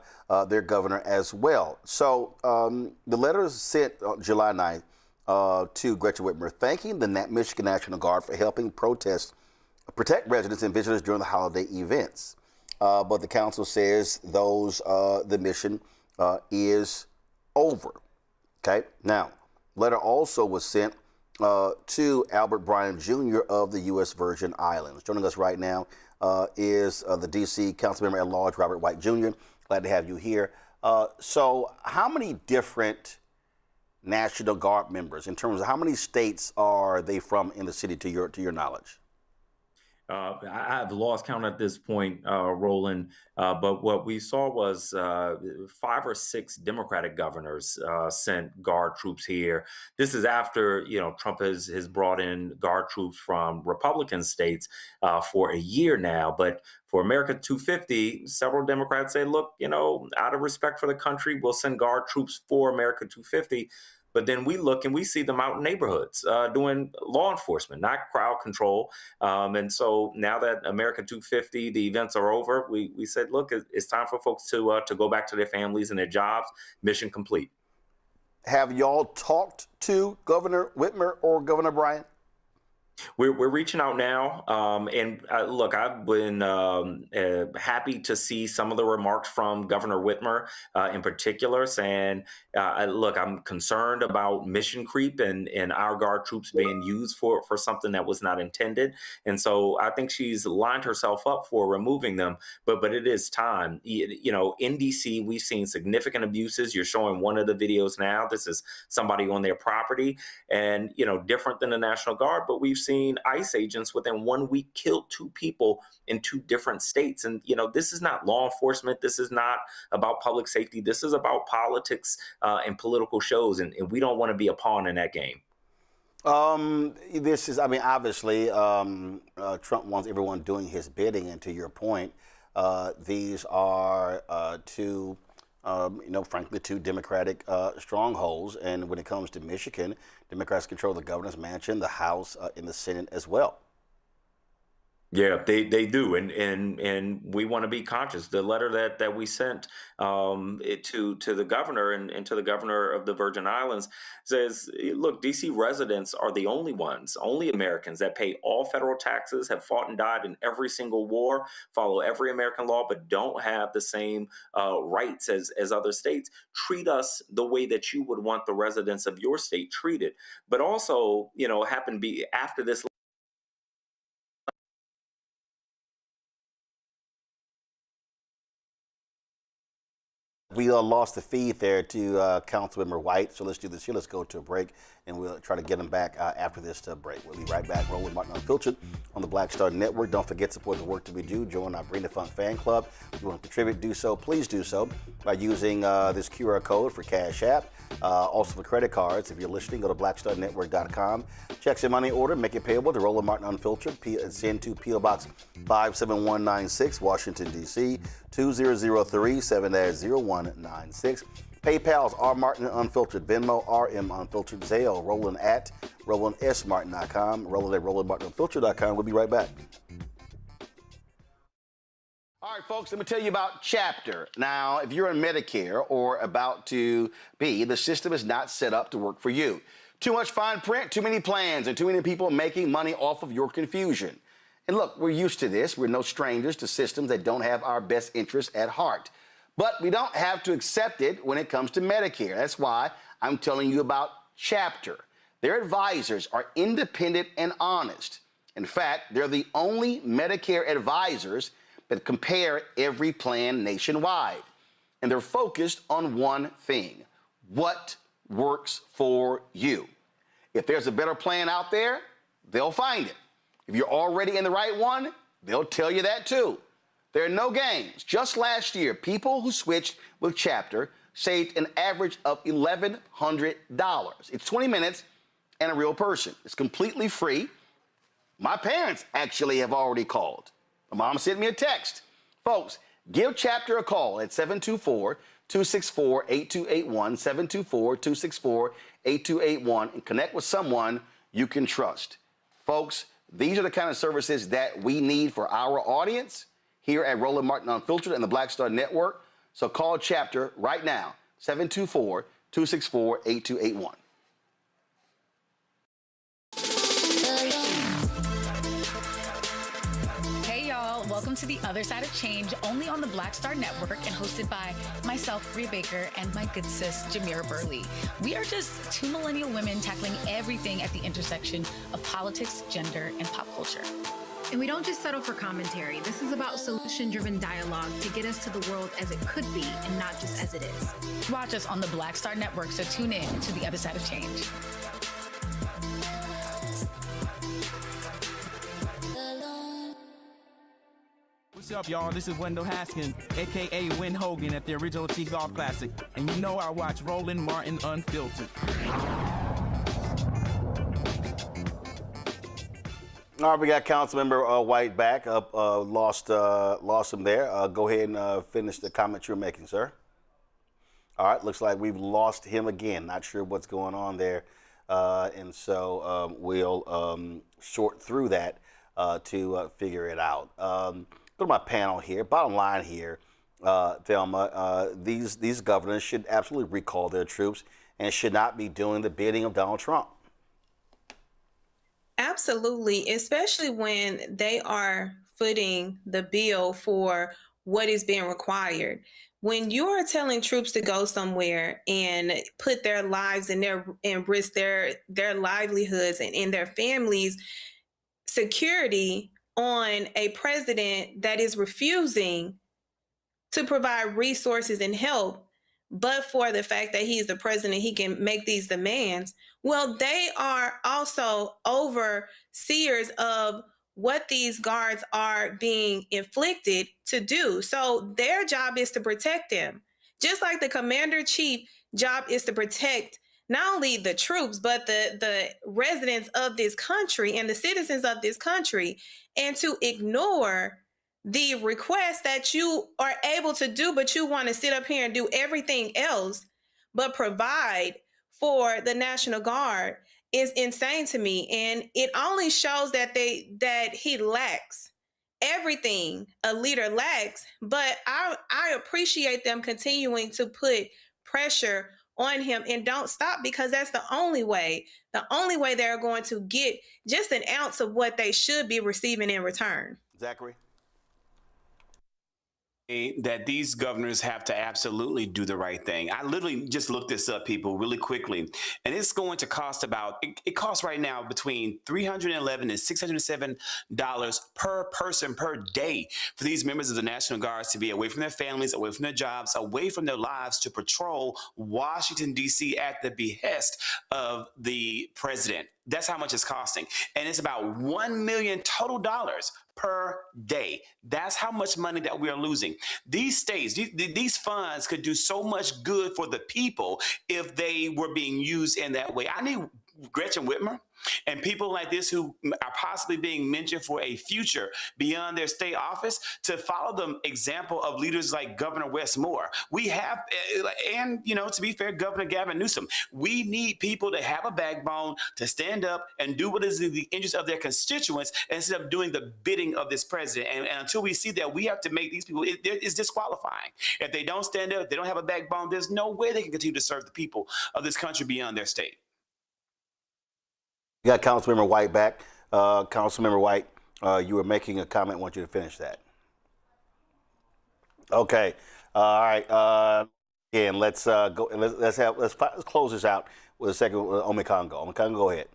their governor as well. So the letter is sent on July 9th to Gretchen Whitmer, thanking the Michigan National Guard for helping protect residents and visitors during the holiday events. But the council says the mission is over. Okay. Now, letter also was sent to Albert Bryan Jr. of the U.S. Virgin Islands. Joining us right now is the D.C. Councilmember at Large, Robert White Jr. Glad to have you here. So how many different National Guard members, in terms of how many states are they from in the city, to your knowledge? I've lost count at this point, Roland, but what we saw was 5 or 6 Democratic governors sent Guard troops here. This is after, Trump has brought in Guard troops from Republican states for a year now. But for America 250, several Democrats say, look, out of respect for the country, we'll send Guard troops for America 250. But then we look and we see them out in neighborhoods doing law enforcement, not crowd control. And so now that America 250, the events are over, we said, look, it's time for folks to go back to their families and their jobs. Mission complete. Have y'all talked to Governor Whitmer or Governor Bryan? We're reaching out now, and look, I've been happy to see some of the remarks from Governor Whitmer in particular, saying, look, I'm concerned about mission creep and our Guard troops being used for something that was not intended. And so I think she's lined herself up for removing them, but it is time. In D.C., we've seen significant abuses. You're showing one of the videos now. This is somebody on their property, and, different than the National Guard, but we've seen ICE agents within 1 week kill 2 people in 2 different states. And, this is not law enforcement. This is not about public safety. This is about politics and political shows. And we don't want to be a pawn in that game. This is, I mean, obviously, Trump wants everyone doing his bidding. And to your point, these are two, frankly, two Democratic strongholds. And when it comes to Michigan, Democrats control the governor's mansion, the House, and the Senate as well. Yeah, they do, and we want to be conscious. The letter that we sent to the governor and to the governor of the Virgin Islands says, look, D.C. residents are the only Americans that pay all federal taxes, have fought and died in every single war, follow every American law, but don't have the same rights as other states. Treat us the way that you would want the residents of your state treated. But also, happen to be after this. We lost the feed there to Councilmember White, so let's do this here. Let's go to a break, and we'll try to get him back after this break. We'll be right back. Roland Martin Unfiltered on the Black Star Network. Don't forget to support the work that we do. Join our Bring the Funk fan club. If you want to contribute, do so. Please do so by using this QR code for Cash App. Also for credit cards. If you're listening, go to blackstarnetwork.com. Checks and money order, make it payable to Roland Martin Unfiltered. Send to P.O. Box 57196, Washington, D.C. 2003 7-0196. PayPal's R Martin Unfiltered, Venmo RM Unfiltered, Zelle, Roland at RolandSMartin.com, Roland at RolandMartinUnfiltered.com. We'll be right back. All right, folks, let me tell you about Chapter. Now, if you're on Medicare or about to be, the system is not set up to work for you. Too much fine print, too many plans, and too many people making money off of your confusion. And look, we're used to this. We're no strangers to systems that don't have our best interests at heart. But we don't have to accept it when it comes to Medicare. That's why I'm telling you about Chapter. Their advisors are independent and honest. In fact, they're the only Medicare advisors that compare every plan nationwide. And they're focused on one thing: what works for you. If there's a better plan out there, they'll find it. If you're already in the right one, they'll tell you that too. There are no games. Just last year, people who switched with Chapter saved an average of $1,100. It's 20 minutes and a real person. It's completely free. My parents actually have already called. My mom sent me a text. Folks, give Chapter a call at 724-264-8281, 724-264-8281, and connect with someone you can trust. Folks, these are the kind of services that we need for our audience here at Roland Martin Unfiltered and the Black Star Network. So call Chapter right now, 724-264-8281. Welcome to The Other Side of Change, only on the Black Star Network and hosted by myself, Bria Baker, and my good sis, Jamira Burley. We are just two millennial women tackling everything at the intersection of politics, gender, and pop culture. And we don't just settle for commentary. This is about solution-driven dialogue to get us to the world as it could be and not just as it is. Watch us on the Black Star Network, so tune in to The Other Side of Change. What's up, y'all? This is Wendell Haskins, a.k.a. Win Hogan at the Original T Golf Classic. And you know I watch Roland Martin Unfiltered. All right, we got Councilmember White back. Lost him there. Go ahead and finish the comment you're making, sir. All right, looks like we've lost him again. Not sure what's going on there. And so we'll sort through that to figure it out. Go to my panel here. Bottom line here, Thelma, these governors should absolutely recall their troops and should not be doing the bidding of Donald Trump. Absolutely, especially when they are footing the bill for what is being required. When you are telling troops to go somewhere and put their lives and risk their livelihoods and in their families' security on a president that is refusing to provide resources and help, but for the fact that he's the president, he can make these demands. Well, they are also overseers of what these guards are being inflicted to do. So their job is to protect them. Just like the commander-in-chief job is to protect not only the troops, but the residents of this country and the citizens of this country, and to ignore the request that you are able to do, but you want to sit up here and do everything else but provide for the National Guard is insane to me. And it only shows that he lacks everything a leader lacks. But I appreciate them continuing to put pressure on him and don't stop, because that's the only way they're going to get just an ounce of what they should be receiving in return. Zachary? That these governors have to absolutely do the right thing. I literally just looked this up, people, really quickly, and it's going to cost it costs right now between $311 and $607 per person per day for these members of the National Guards to be away from their families, away from their jobs, away from their lives to patrol Washington, D.C. at the behest of the president. That's how much it's costing. And it's about $1 million total dollars per day. That's how much money that we are losing. These states, these funds could do so much good for the people if they were being used in that way. I need Gretchen Whitmer and people like this who are possibly being mentioned for a future beyond their state office to follow the example of leaders like Governor Wes Moore. We have, and to be fair, Governor Gavin Newsom. We need people to have a backbone, to stand up and do what is in the interest of their constituents instead of doing the bidding of this president. And until we see that, we have to make these people, it's disqualifying. If they don't stand up, if they don't have a backbone, there's no way they can continue to serve the people of this country beyond their state. You got Councilmember White back. Councilmember White, you were making a comment. I want you to finish that. Okay. All right. Again, let's go. Let's close this out with a second. Omekongo. Omekongo, go ahead.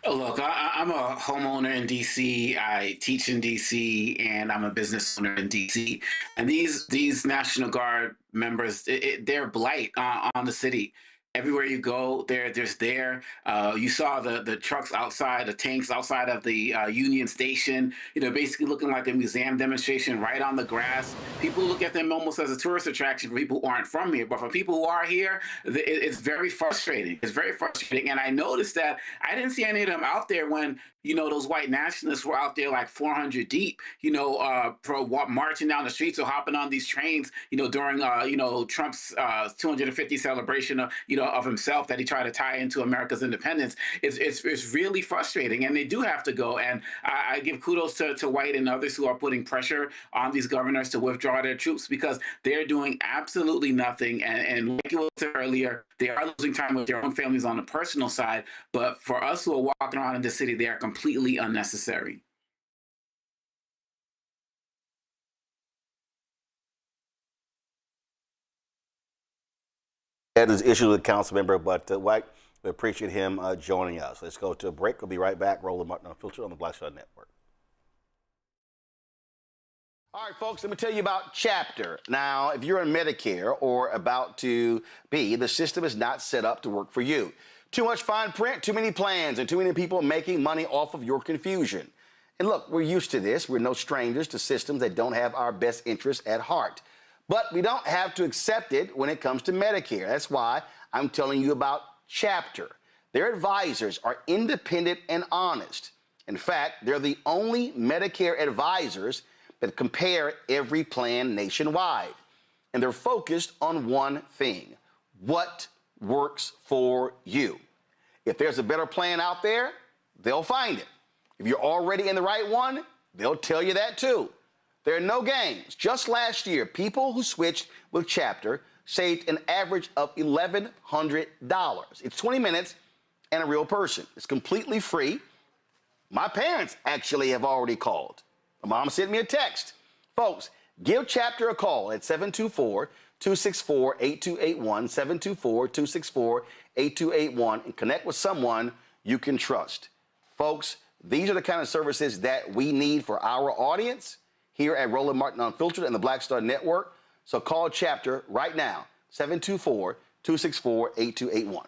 Look, I'm a homeowner in D.C., I teach in D.C., and I'm a business owner in D.C. And these National Guard members, they're blight on the city. Everywhere you go, they're just there. You saw the trucks outside, the tanks outside of the Union Station, basically looking like a museum demonstration right on the grass. People look at them almost as a tourist attraction for people who aren't from here. But for people who are here, it's very frustrating. It's very frustrating. And I noticed that I didn't see any of them out there when those white nationalists were out there like 400 deep, marching down the streets or hopping on these trains, during, Trump's 250 celebration of himself that he tried to tie into America's independence. It's really frustrating, and they do have to go. And I give kudos to White and others who are putting pressure on these governors to withdraw their troops, because they're doing absolutely nothing. And like you said earlier, they are losing time with their own families on the personal side. But for us who are walking around in the city, they are completely unnecessary. That is issue with council member, but White, we appreciate him joining us. Let's go to a break. We'll be right back. Roland Martin Unfiltered on the Black Star Network. All right, folks, let me tell you about Chapter. Now, if you're on Medicare or about to be, the system is not set up to work for you. Too much fine print, too many plans, and too many people making money off of your confusion. And look, we're used to this. We're no strangers to systems that don't have our best interests at heart. But we don't have to accept it when it comes to Medicare. That's why I'm telling you about Chapter. Their advisors are independent and honest. In fact, they're the only Medicare advisors that compare every plan nationwide. And they're focused on one thing: what works for you. If there's a better plan out there, they'll find it. If you're already in the right one, they'll tell you that too. There are no games. Just last year, people who switched with Chapter saved an average of $1,100. It's 20 minutes and a real person. It's completely free. My parents actually have already called. My mom sent me a text. Folks, give Chapter a call at 724-264-8281, 724-264-8281, and connect with someone you can trust. Folks, these are the kind of services that we need for our audience here at Roland Martin Unfiltered and the Black Star Network. So call Chapter right now, 724-264-8281.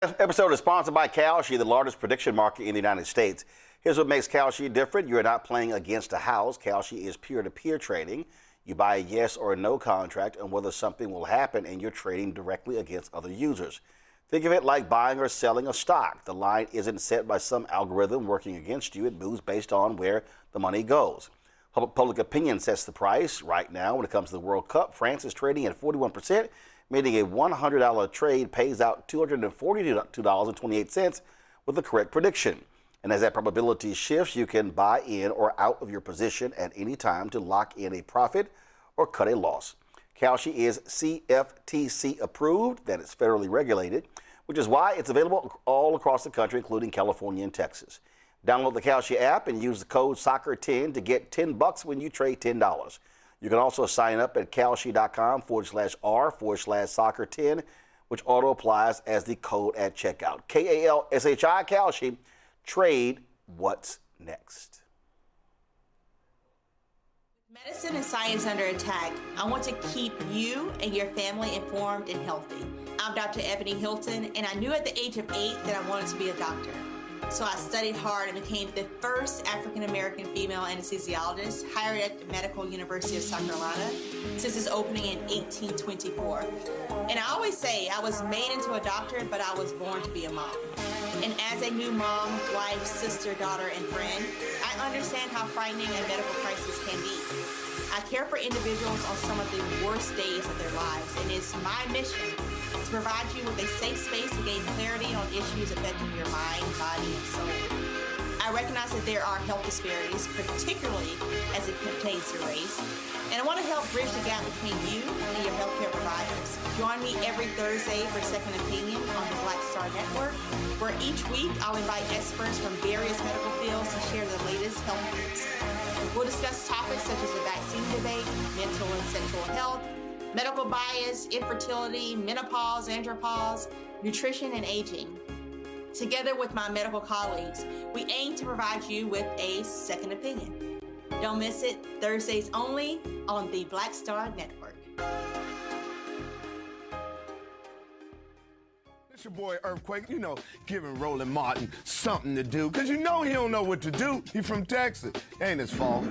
This episode is sponsored by Kalshi, the largest prediction market in the United States. Here's what makes Kalshi different. You're not playing against a house. Kalshi is peer-to-peer trading. You buy a yes or a no contract on whether something will happen, and you're trading directly against other users. Think of it like buying or selling a stock. The line isn't set by some algorithm working against you. It moves based on where the money goes. Public opinion sets the price. Right now, when it comes to the World Cup, France is trading at 41%, meaning a $100 trade pays out $242.28 with the correct prediction. And as that probability shifts, you can buy in or out of your position at any time to lock in a profit or cut a loss. Kalshi is CFTC approved, that is federally regulated, which is why it's available all across the country, including California and Texas. Download the Kalshi app and use the code SOCCER10 to get $10 when you trade $10. You can also sign up at kalshi.com/R/soccer10, which auto applies as the code at checkout. KALSHI Kalshi, trade what's next. Medicine and science under attack. I want to keep you and your family informed and healthy. I'm Dr. Ebony Hilton, and I knew at the age of 8 that I wanted to be a doctor. So I studied hard and became the first African-American female anesthesiologist hired at the Medical University of South Carolina since its opening in 1824. And I always say I was made into a doctor, but I was born to be a mom. And as a new mom, wife, sister, daughter, and friend, I understand how frightening a medical crisis can be. I care for individuals on some of the worst days of their lives, and it's my mission to provide you with a safe space to gain clarity on issues affecting your mind, body, and soul. I recognize that there are health disparities, particularly as it pertains to race, and I want to help bridge the gap between you and your healthcare providers. Join me every Thursday for Second Opinion on the Black Star Network, where each week I'll invite experts from various medical fields to share the latest health news. We'll discuss topics such as the vaccine debate, mental and sexual health, medical bias, infertility, menopause, andropause, nutrition, and aging. Together with my medical colleagues, we aim to provide you with a second opinion. Don't miss it, Thursdays only on the Black Star Network. It's your boy Earthquake, giving Roland Martin something to do, because he don't know what to do. He from Texas. Ain't his fault.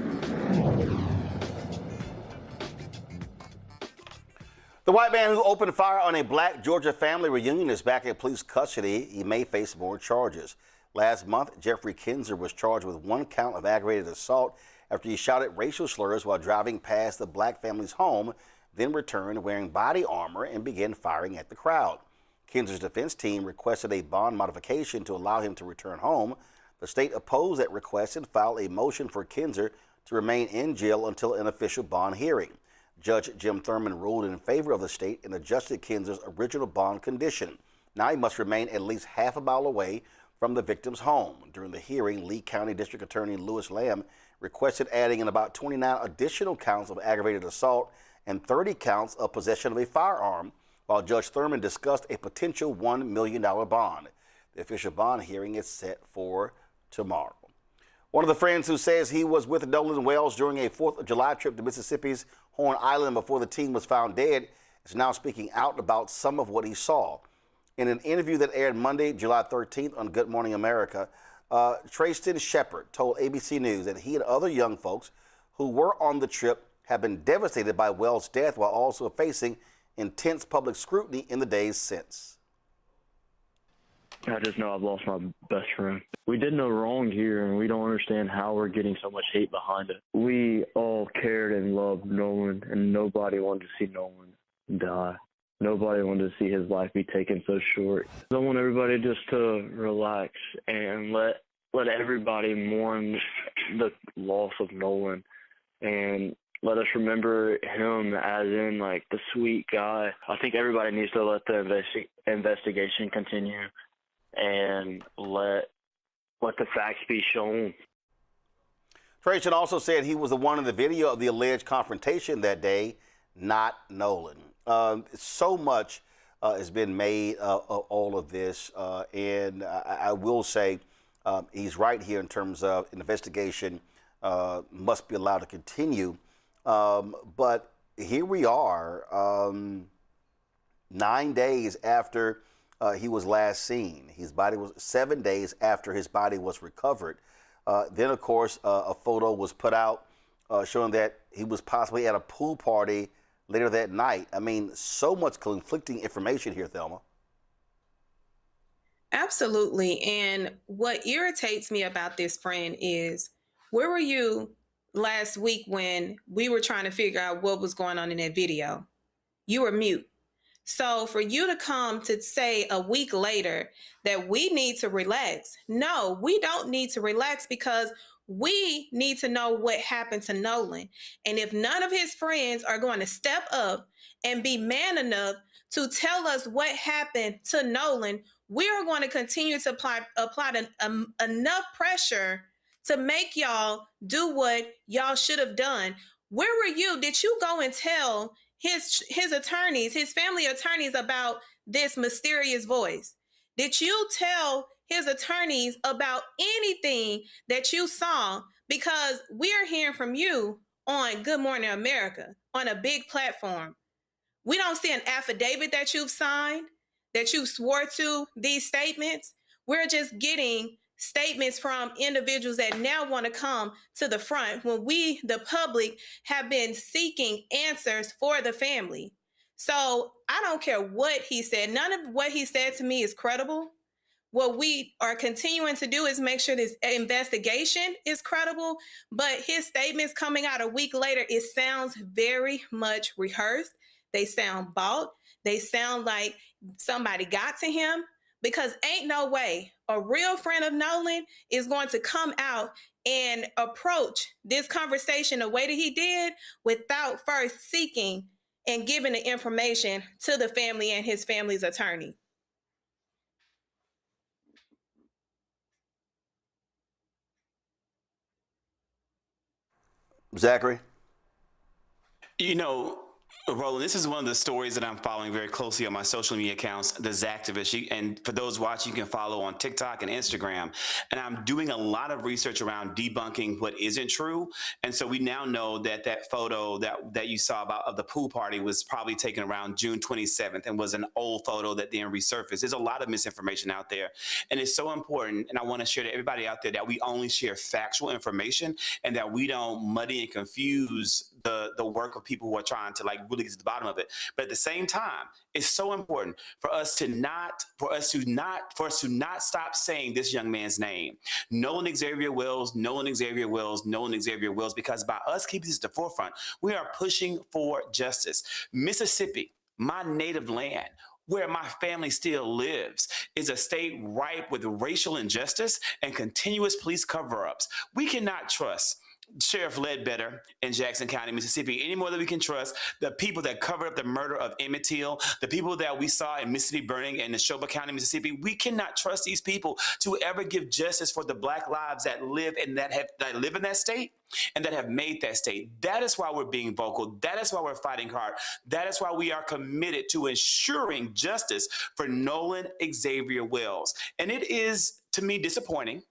The white man who opened fire on a black Georgia family reunion is back in police custody. He may face more charges. Last month, Jeffrey Kinzer was charged with 1 count of aggravated assault after he shouted racial slurs while driving past the black family's home, then returned wearing body armor and began firing at the crowd. Kinzer's defense team requested a bond modification to allow him to return home. The state opposed that request and filed a motion for Kinzer to remain in jail until an official bond hearing. Judge Jim Thurman ruled in favor of the state and adjusted Kinzer's original bond condition. Now he must remain at least half a mile away from the victim's home. During the hearing, Lee County District Attorney Louis Lamb requested adding in about 29 additional counts of aggravated assault and 30 counts of possession of a firearm, while Judge Thurman discussed a potential $1 million bond. The official bond hearing is set for tomorrow. One of the friends who says he was with Nolan Wells during a 4th of July trip to Mississippi's Horn Island before the team was found dead is now speaking out about some of what he saw. In an interview that aired Monday, July 13th on Good Morning America, Trayston Shepard told ABC News that he and other young folks who were on the trip have been devastated by Wells' death while also facing intense public scrutiny in the days since. I just know I've lost my best friend. We did no wrong here, and we don't understand how we're getting so much hate behind it. We all cared and loved Nolan, and nobody wanted to see Nolan die. Nobody wanted to see his life be taken so short. I want everybody just to relax and let everybody mourn the loss of Nolan, and let us remember him as in like the sweet guy. I think everybody needs to let the investigation continue and let the facts be shown. Trayston also said he was the one in the video of the alleged confrontation that day, not Nolan. So much has been made of all of this, and I will say he's right here in terms of an investigation must be allowed to continue. But here we are, 9 days after he was last seen. His body was 7 days after his body was recovered. Then, of course, a photo was put out showing that he was possibly at a pool party later that night. I mean, so much conflicting information here, Thelma. Absolutely. And what irritates me about this, friend, is where were you last week when we were trying to figure out what was going on in that video? You were mute. So for you to come to say a week later that we need to relax, no, we don't need to relax, because we need to know what happened to Nolan. And if none of his friends are going to step up and be man enough to tell us what happened to Nolan, we are going to continue to apply enough pressure to make y'all do what y'all should have done. Where were you? Did you go and tell his attorneys, his family attorneys, about this mysterious voice? Did you tell his attorneys about anything that you saw? Because we are hearing from you on Good Morning America, on a big platform. We don't see an affidavit that you've signed, that you swore to these statements. We're just getting statements from individuals that now want to come to the front when we, the public, have been seeking answers for the family. So I don't care what he said. None of what he said to me is credible. What we are continuing to do is make sure this investigation is credible, but his statements coming out a week later, it sounds very much rehearsed. They sound bought. They sound like somebody got to him, because ain't no way a real friend of Nolan is going to come out and approach this conversation the way that he did without first seeking and giving the information to the family and his family's attorney. Zachary? You know, Roland, this is one of the stories that I'm following very closely on my social media accounts, the Zactivist. And for those watching, you can follow on TikTok and Instagram. And I'm doing a lot of research around debunking what isn't true. And so we now know that that photo that you saw of the pool party was probably taken around June 27th and was an old photo that then resurfaced. There's a lot of misinformation out there. And it's so important, and I want to share to everybody out there, that we only share factual information and that we don't muddy and confuse the work of people who are trying to really get to the bottom of it. But at the same time, it's so important for us to not stop saying this young man's name, Nolan Xavier Wills, Nolan Xavier Wills, Nolan Xavier Wills, because by us keeping this at the forefront, we are pushing for justice. Mississippi, my native land, where my family still lives, is a state ripe with racial injustice and continuous police cover-ups. We cannot trust Sheriff Ledbetter in Jackson County, Mississippi, any more than we can trust the people that covered up the murder of Emmett Till, the people that we saw in Mississippi burning in Neshoba County, Mississippi. We cannot trust these people to ever give justice for the Black lives that live in that state and that have made that state. That is why we're being vocal. That is why we're fighting hard. That is why we are committed to ensuring justice for Nolan Xavier Wills. And it is, to me, disappointing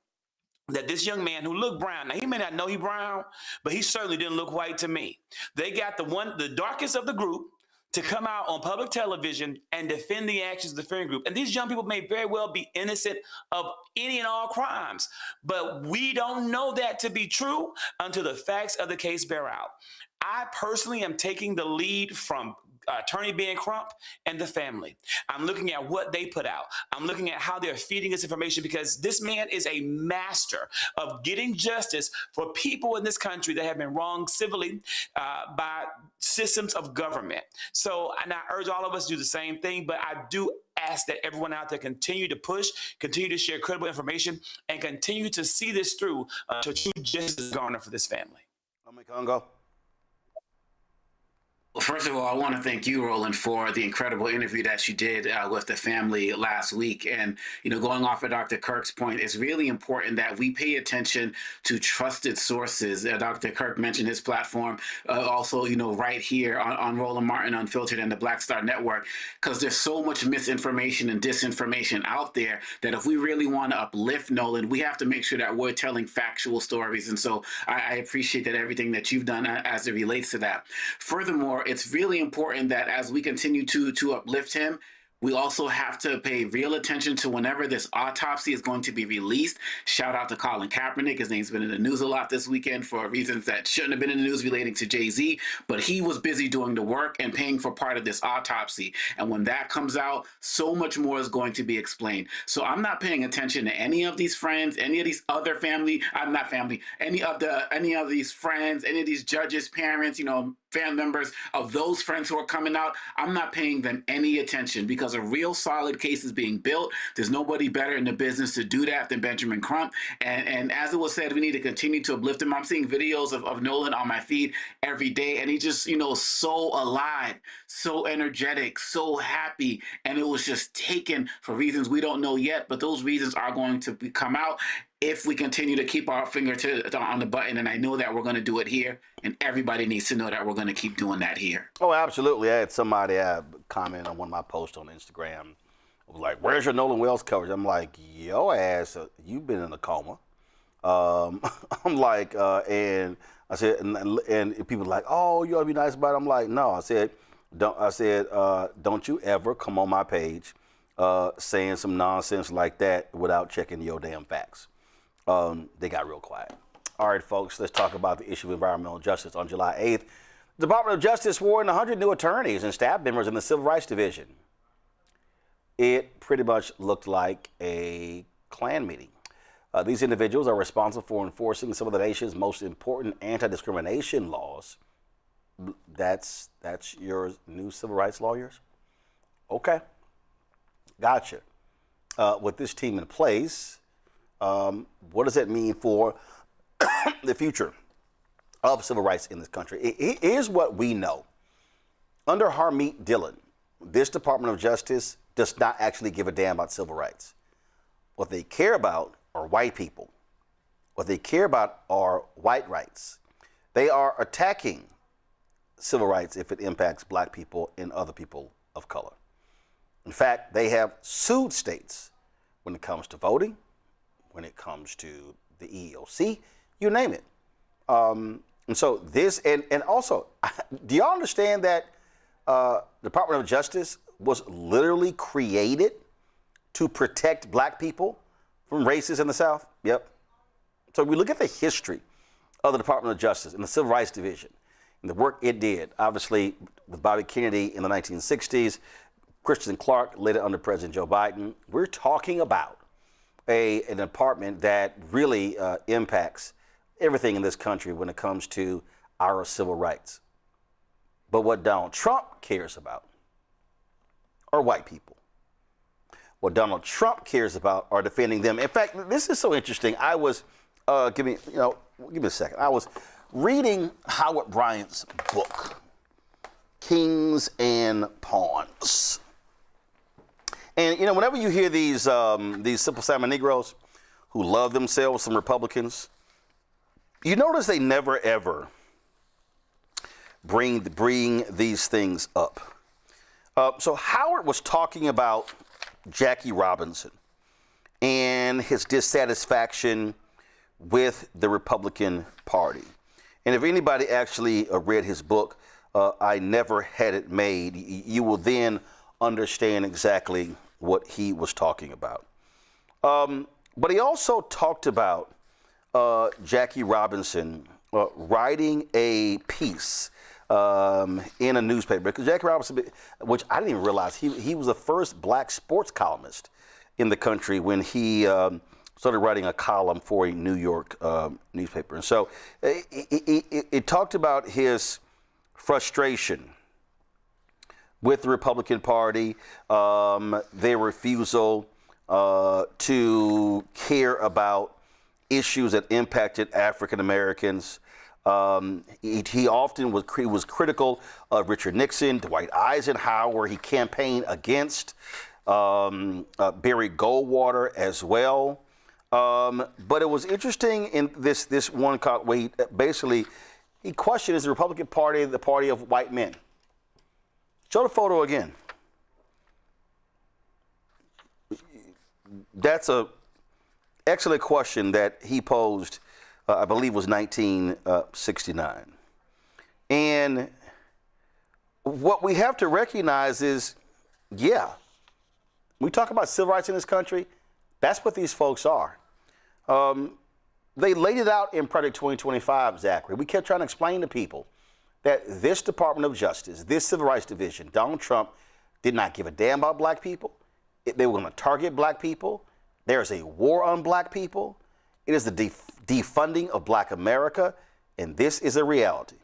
that this young man who looked brown, now he may not know he brown, but he certainly didn't look white to me. They got the darkest of the group to come out on public television and defend the actions of the friend group. And these young people may very well be innocent of any and all crimes, but we don't know that to be true until the facts of the case bear out. I personally am taking the lead from Attorney Ben Crump and the family. I'm looking at what they put out. I'm looking at how they're feeding us information, because this man is a master of getting justice for people in this country that have been wronged civilly by systems of government. So, and I urge all of us to do the same thing, but I do ask that everyone out there continue to push, continue to share credible information, and continue to see this through to true justice garner for this family. Congo. Well, first of all, I want to thank you, Roland, for the incredible interview that you did with the family last week. And, going off of Dr. Kirk's point, it's really important that we pay attention to trusted sources. Dr. Kirk mentioned his platform, also, right here on Roland Martin Unfiltered and the Black Star Network, because there's so much misinformation and disinformation out there that if we really want to uplift Nolan, we have to make sure that we're telling factual stories. And so I appreciate that everything that you've done as it relates to that. Furthermore, it's really important that as we continue to uplift him, We also have to pay real attention to whenever this autopsy is going to be released. Shout out to Colin Kaepernick. His name's been in the news a lot this weekend for reasons that shouldn't have been in the news relating to Jay-Z, but he was busy doing the work and paying for part of this autopsy. And when that comes out, so much more is going to be explained. So I'm not paying attention to any of these friends, any of these other family, any of these friends, any of these judges, parents, family members of those friends who are coming out. I'm not paying them any attention because a real solid case is being built. There's nobody better in the business to do that than Benjamin Crump. And as it was said, we need to continue to uplift him. I'm seeing videos of Nolan on my feed every day, and he just, so alive, so energetic, so happy. And it was just taken for reasons we don't know yet, but those reasons are going to come out if we continue to keep our finger on the button. And I know that we're going to do it here, and everybody needs to know that we're going to keep doing that here. Oh, absolutely. I had somebody comment on one of my posts on Instagram. It was like, where's your Nolan Wells coverage? I'm like, yo ass, you've been in a coma. I'm like, and I said, and people were like, oh, you ought to be nice about it. I'm like, no. I said, don't you ever come on my page saying some nonsense like that without checking your damn facts. They got real quiet. All right, folks, let's talk about the issue of environmental justice. On July 8th, the Department of Justice swore in 100 new attorneys and staff members in the Civil Rights Division. It pretty much looked like a Klan meeting. These individuals are responsible for enforcing some of the nation's most important anti-discrimination laws. That's your new civil rights lawyers? Okay. Gotcha. With this team in place, what does that mean for the future of civil rights in this country? Here's what we know. Under Harmeet Dillon, this Department of Justice does not actually give a damn about civil rights. What they care about are white people. What they care about are white rights. They are attacking civil rights if it impacts black people and other people of color. In fact, they have sued states when it comes to voting, when it comes to the EEOC, you name it. And so this, and also, do y'all understand that the Department of Justice was literally created to protect black people from racists in the South? Yep. So we look at the history of the Department of Justice and the Civil Rights Division and the work it did, obviously with Bobby Kennedy in the 1960s, Christian Clark later under President Joe Biden. We're talking about an department that really impacts everything in this country when it comes to our civil rights. But what Donald Trump cares about are white people. What Donald Trump cares about are defending them. In fact, this is so interesting. I was, give me a second. I was reading Howard Bryant's book, Kings and Pawns. And, whenever you hear these Simple Simon Negroes who love themselves, some Republicans, you notice they never, ever bring these things up. So Howard was talking about Jackie Robinson and his dissatisfaction with the Republican Party. And if anybody actually read his book, I Never Had It Made, you will then understand exactly what he was talking about. But he also talked about Jackie Robinson writing a piece in a newspaper. Because Jackie Robinson, which I didn't even realize, he was the first black sports columnist in the country when he started writing a column for a New York newspaper. And so it talked about his frustration with the Republican Party, their refusal to care about issues that impacted African Americans. He often was critical of Richard Nixon, Dwight Eisenhower. He campaigned against Barry Goldwater as well. But it was interesting in this one where he questioned, is the Republican Party the party of white men? Show the photo again. That's an excellent question that he posed, I believe was 1969. And what we have to recognize is, yeah, We talk about civil rights in this country. That's what these folks are. They laid it out in Project 2025, Zachary. We kept trying to explain to people that this Department of Justice, this Civil Rights Division, Donald Trump did not give a damn about black people. They were going to target black people. There is a war on black people. It is the defunding of black America, and this is a reality.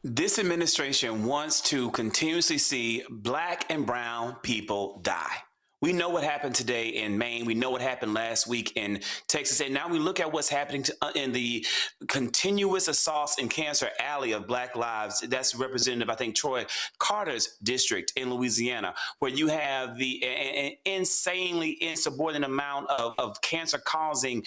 This administration wants to continuously see black and brown people die. We know what happened today in Maine. We know what happened last week in Texas. And now we look at what's happening in the continuous assaults in Cancer Alley of Black lives. That's Representative, I think, Troy Carter's district in Louisiana, where you have an insanely insubordinate amount of cancer-causing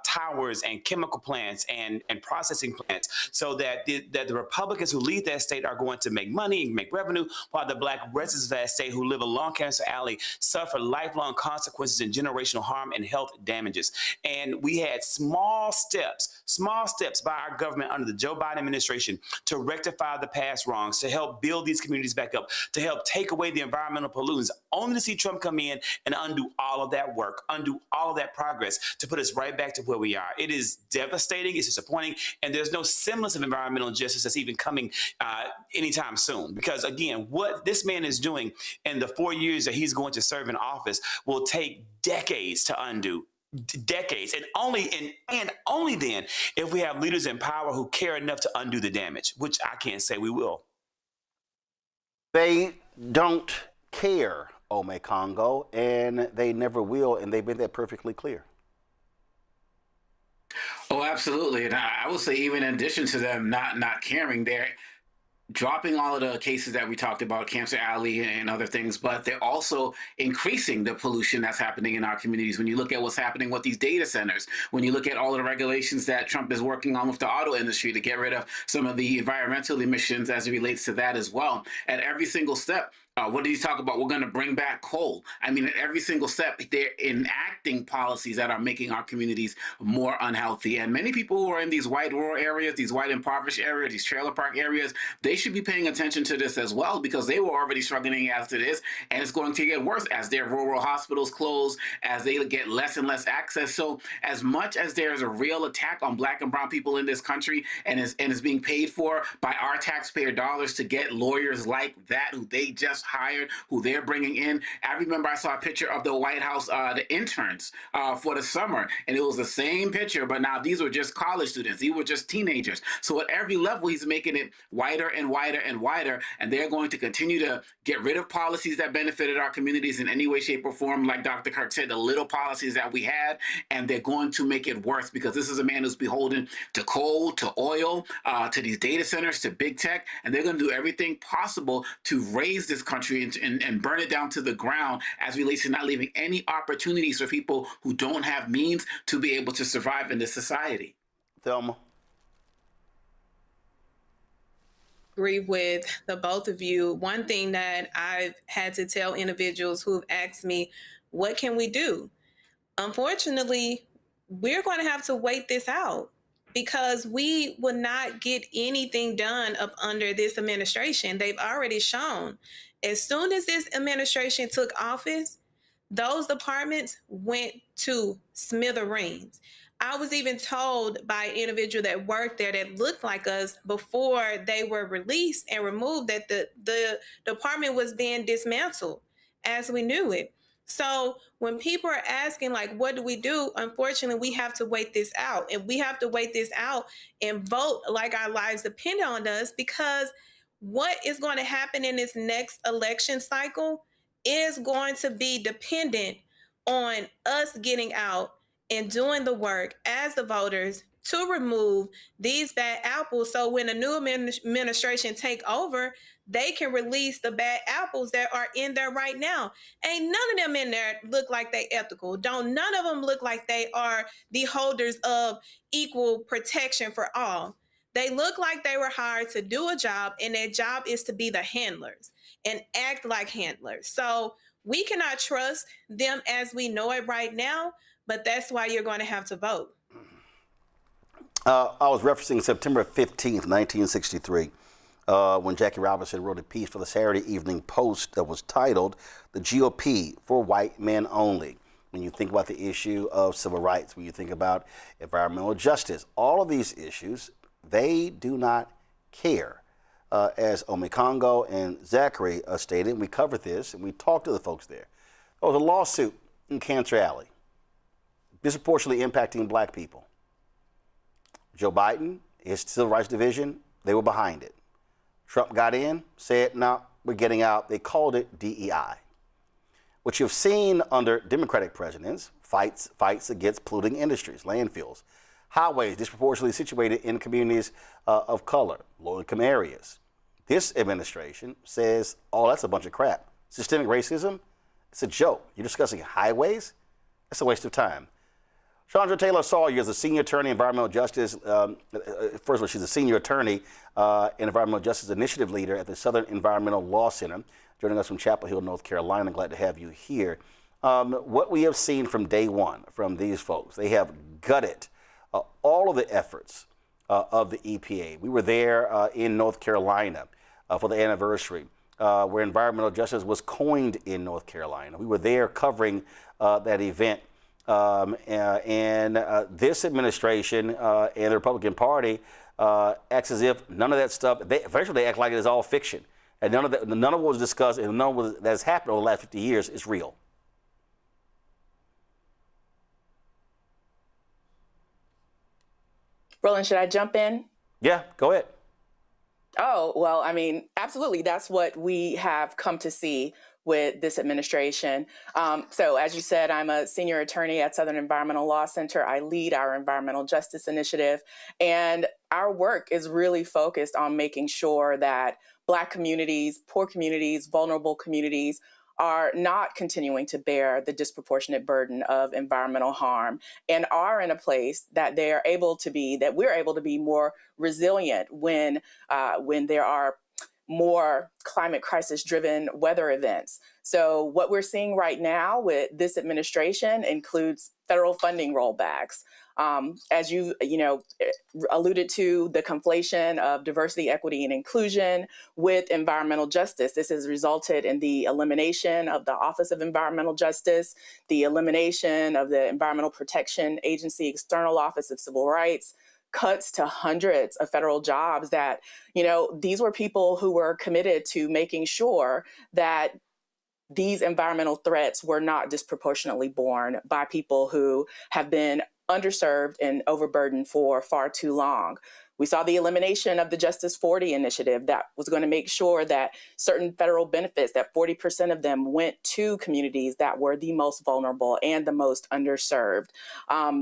towers and chemical plants and processing plants, so that the Republicans who lead that state are going to make money and make revenue, while the black residents of that state who live along Cancer Alley suffer lifelong consequences and generational harm and health damages. And we had small steps by our government under the Joe Biden administration to rectify the past wrongs, to help build these communities back up, to help take away the environmental pollutants, only to see Trump come in and undo all of that work, undo all of that progress to put us right back to where we are. It is devastating, it's disappointing, and there's no semblance of environmental justice that's even coming anytime soon. Because again, what this man is doing in the 4 years that he's going to serve in office will take decades to undo. Decades, and only then if we have leaders in power who care enough to undo the damage, which I can't say we will. They don't care, Ome Congo, and they never will, and they've made that perfectly clear. Oh, absolutely. And I would say, even in addition to them not caring, they're dropping all of the cases that we talked about, Cancer Alley and other things, but they're also increasing the pollution that's happening in our communities. When you look at what's happening with these data centers, when you look at all of the regulations that Trump is working on with the auto industry to get rid of some of the environmental emissions as it relates to that as well, at every single step, what did he talk about? We're going to bring back coal. I mean, at every single step, they're enacting policies that are making our communities more unhealthy. And many people who are in these white rural areas, these white impoverished areas, these trailer park areas, they should be paying attention to this as well, because they were already struggling as it is, and it's going to get worse as their rural hospitals close, as they get less and less access. So as much as there's a real attack on black and brown people in this country, and is being paid for by our taxpayer dollars to get lawyers like that, who they just hired, who they're bringing in. I remember I saw a picture of the White House, the interns for the summer, and it was the same picture, but now these were just college students. These were just teenagers. So at every level, he's making it wider and wider and wider, and they're going to continue to get rid of policies that benefited our communities in any way, shape, or form. Like Dr. Kirk said, the little policies that we had, and they're going to make it worse, because this is a man who's beholden to coal, to oil, to these data centers, to big tech, and they're going to do everything possible to raise this country and burn it down to the ground, as relates to not leaving any opportunities for people who don't have means to be able to survive in this society. Thelma. Agree with the both of you. One thing that I've had to tell individuals who have asked me, what can we do? Unfortunately, we're going to have to wait this out, because we will not get anything done up under this administration. They've already shown, as soon as this administration took office, those departments went to smithereens. I was even told by an individual that worked there that looked like us before they were released and removed that the department was being dismantled as we knew it. So when people are asking, like, what do we do? Unfortunately, we have to wait this out, and we have to wait this out and vote like our lives depend on us, because what is going to happen in this next election cycle is going to be dependent on us getting out and doing the work as the voters to remove these bad apples. So when a new administration take over, they can release the bad apples that are in there right now. Ain't none of them in there look like they ethical. None of them look like they are the holders of equal protection for all. They look like they were hired to do a job, and their job is to be the handlers and act like handlers. So we cannot trust them as we know it right now, but that's why you're going to have to vote. I was referencing September 15th, 1963. when Jackie Robinson wrote a piece for the Saturday Evening Post that was titled "The GOP for White Men Only." When you think about the issue of civil rights, when you think about environmental justice, all of these issues, they do not care. As Omekongo and Zachary stated, we covered this and we talked to the folks there. There was a lawsuit in Cancer Alley, disproportionately impacting black people. Joe Biden, his civil rights division, they were behind it. Trump got in, said, no, we're getting out. They called it DEI. What you've seen under Democratic presidents, fights against polluting industries, landfills, highways disproportionately situated in communities of color, low-income areas. This administration says, oh, that's a bunch of crap. Systemic racism, it's a joke. You're discussing highways? That's a waste of time. Chandra Taylor Sawyer is a senior attorney in environmental justice. First of all, she's a senior attorney and environmental justice initiative leader at the Southern Environmental Law Center. Joining us from Chapel Hill, North Carolina. Glad to have you here. What we have seen from day one from these folks, they have gutted all of the efforts of the EPA. We were there in North Carolina for the anniversary where environmental justice was coined in North Carolina. We were there covering that event. This administration and the Republican Party acts as if none of that stuff, they act like it is all fiction. And none of what was discussed and none of what that has happened over the last 50 years is real. Roland, should I jump in? Yeah, go ahead. Oh, well, I mean, absolutely. That's what we have come to see with this administration. So as you said, I'm a senior attorney at Southern Environmental Law Center. I lead our environmental justice initiative, and our work is really focused on making sure that Black communities, poor communities, vulnerable communities are not continuing to bear the disproportionate burden of environmental harm and are in a place that we're able to be more resilient when there are more climate crisis driven weather events. So what we're seeing right now with this administration includes federal funding rollbacks. As you alluded to, the conflation of diversity, equity, and inclusion with environmental justice. This has resulted in the elimination of the Office of Environmental Justice, the elimination of the Environmental Protection Agency External Office of Civil Rights, cuts to hundreds of federal jobs that, these were people who were committed to making sure that these environmental threats were not disproportionately borne by people who have been underserved and overburdened for far too long. We saw the elimination of the Justice 40 initiative that was going to make sure that certain federal benefits, that 40% of them went to communities that were the most vulnerable and the most underserved.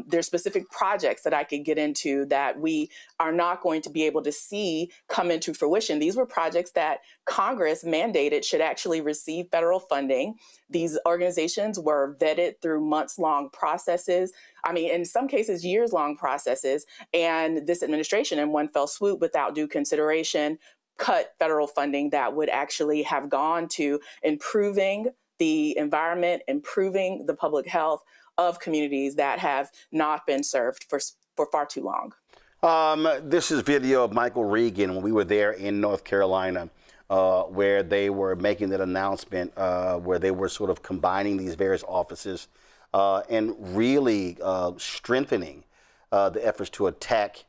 There's specific projects that I could get into that we are not going to be able to see come into fruition. These were projects that Congress mandated should actually receive federal funding. These organizations were vetted through months-long processes. I mean, in some cases, years-long processes. And this administration, in one fell swoop, without due consideration, cut federal funding that would actually have gone to improving the environment, improving the public health of communities that have not been served for far too long. This is video of Michael Regan when we were there in North Carolina, where they were making that announcement, where they were sort of combining these various offices and really strengthening the efforts to attack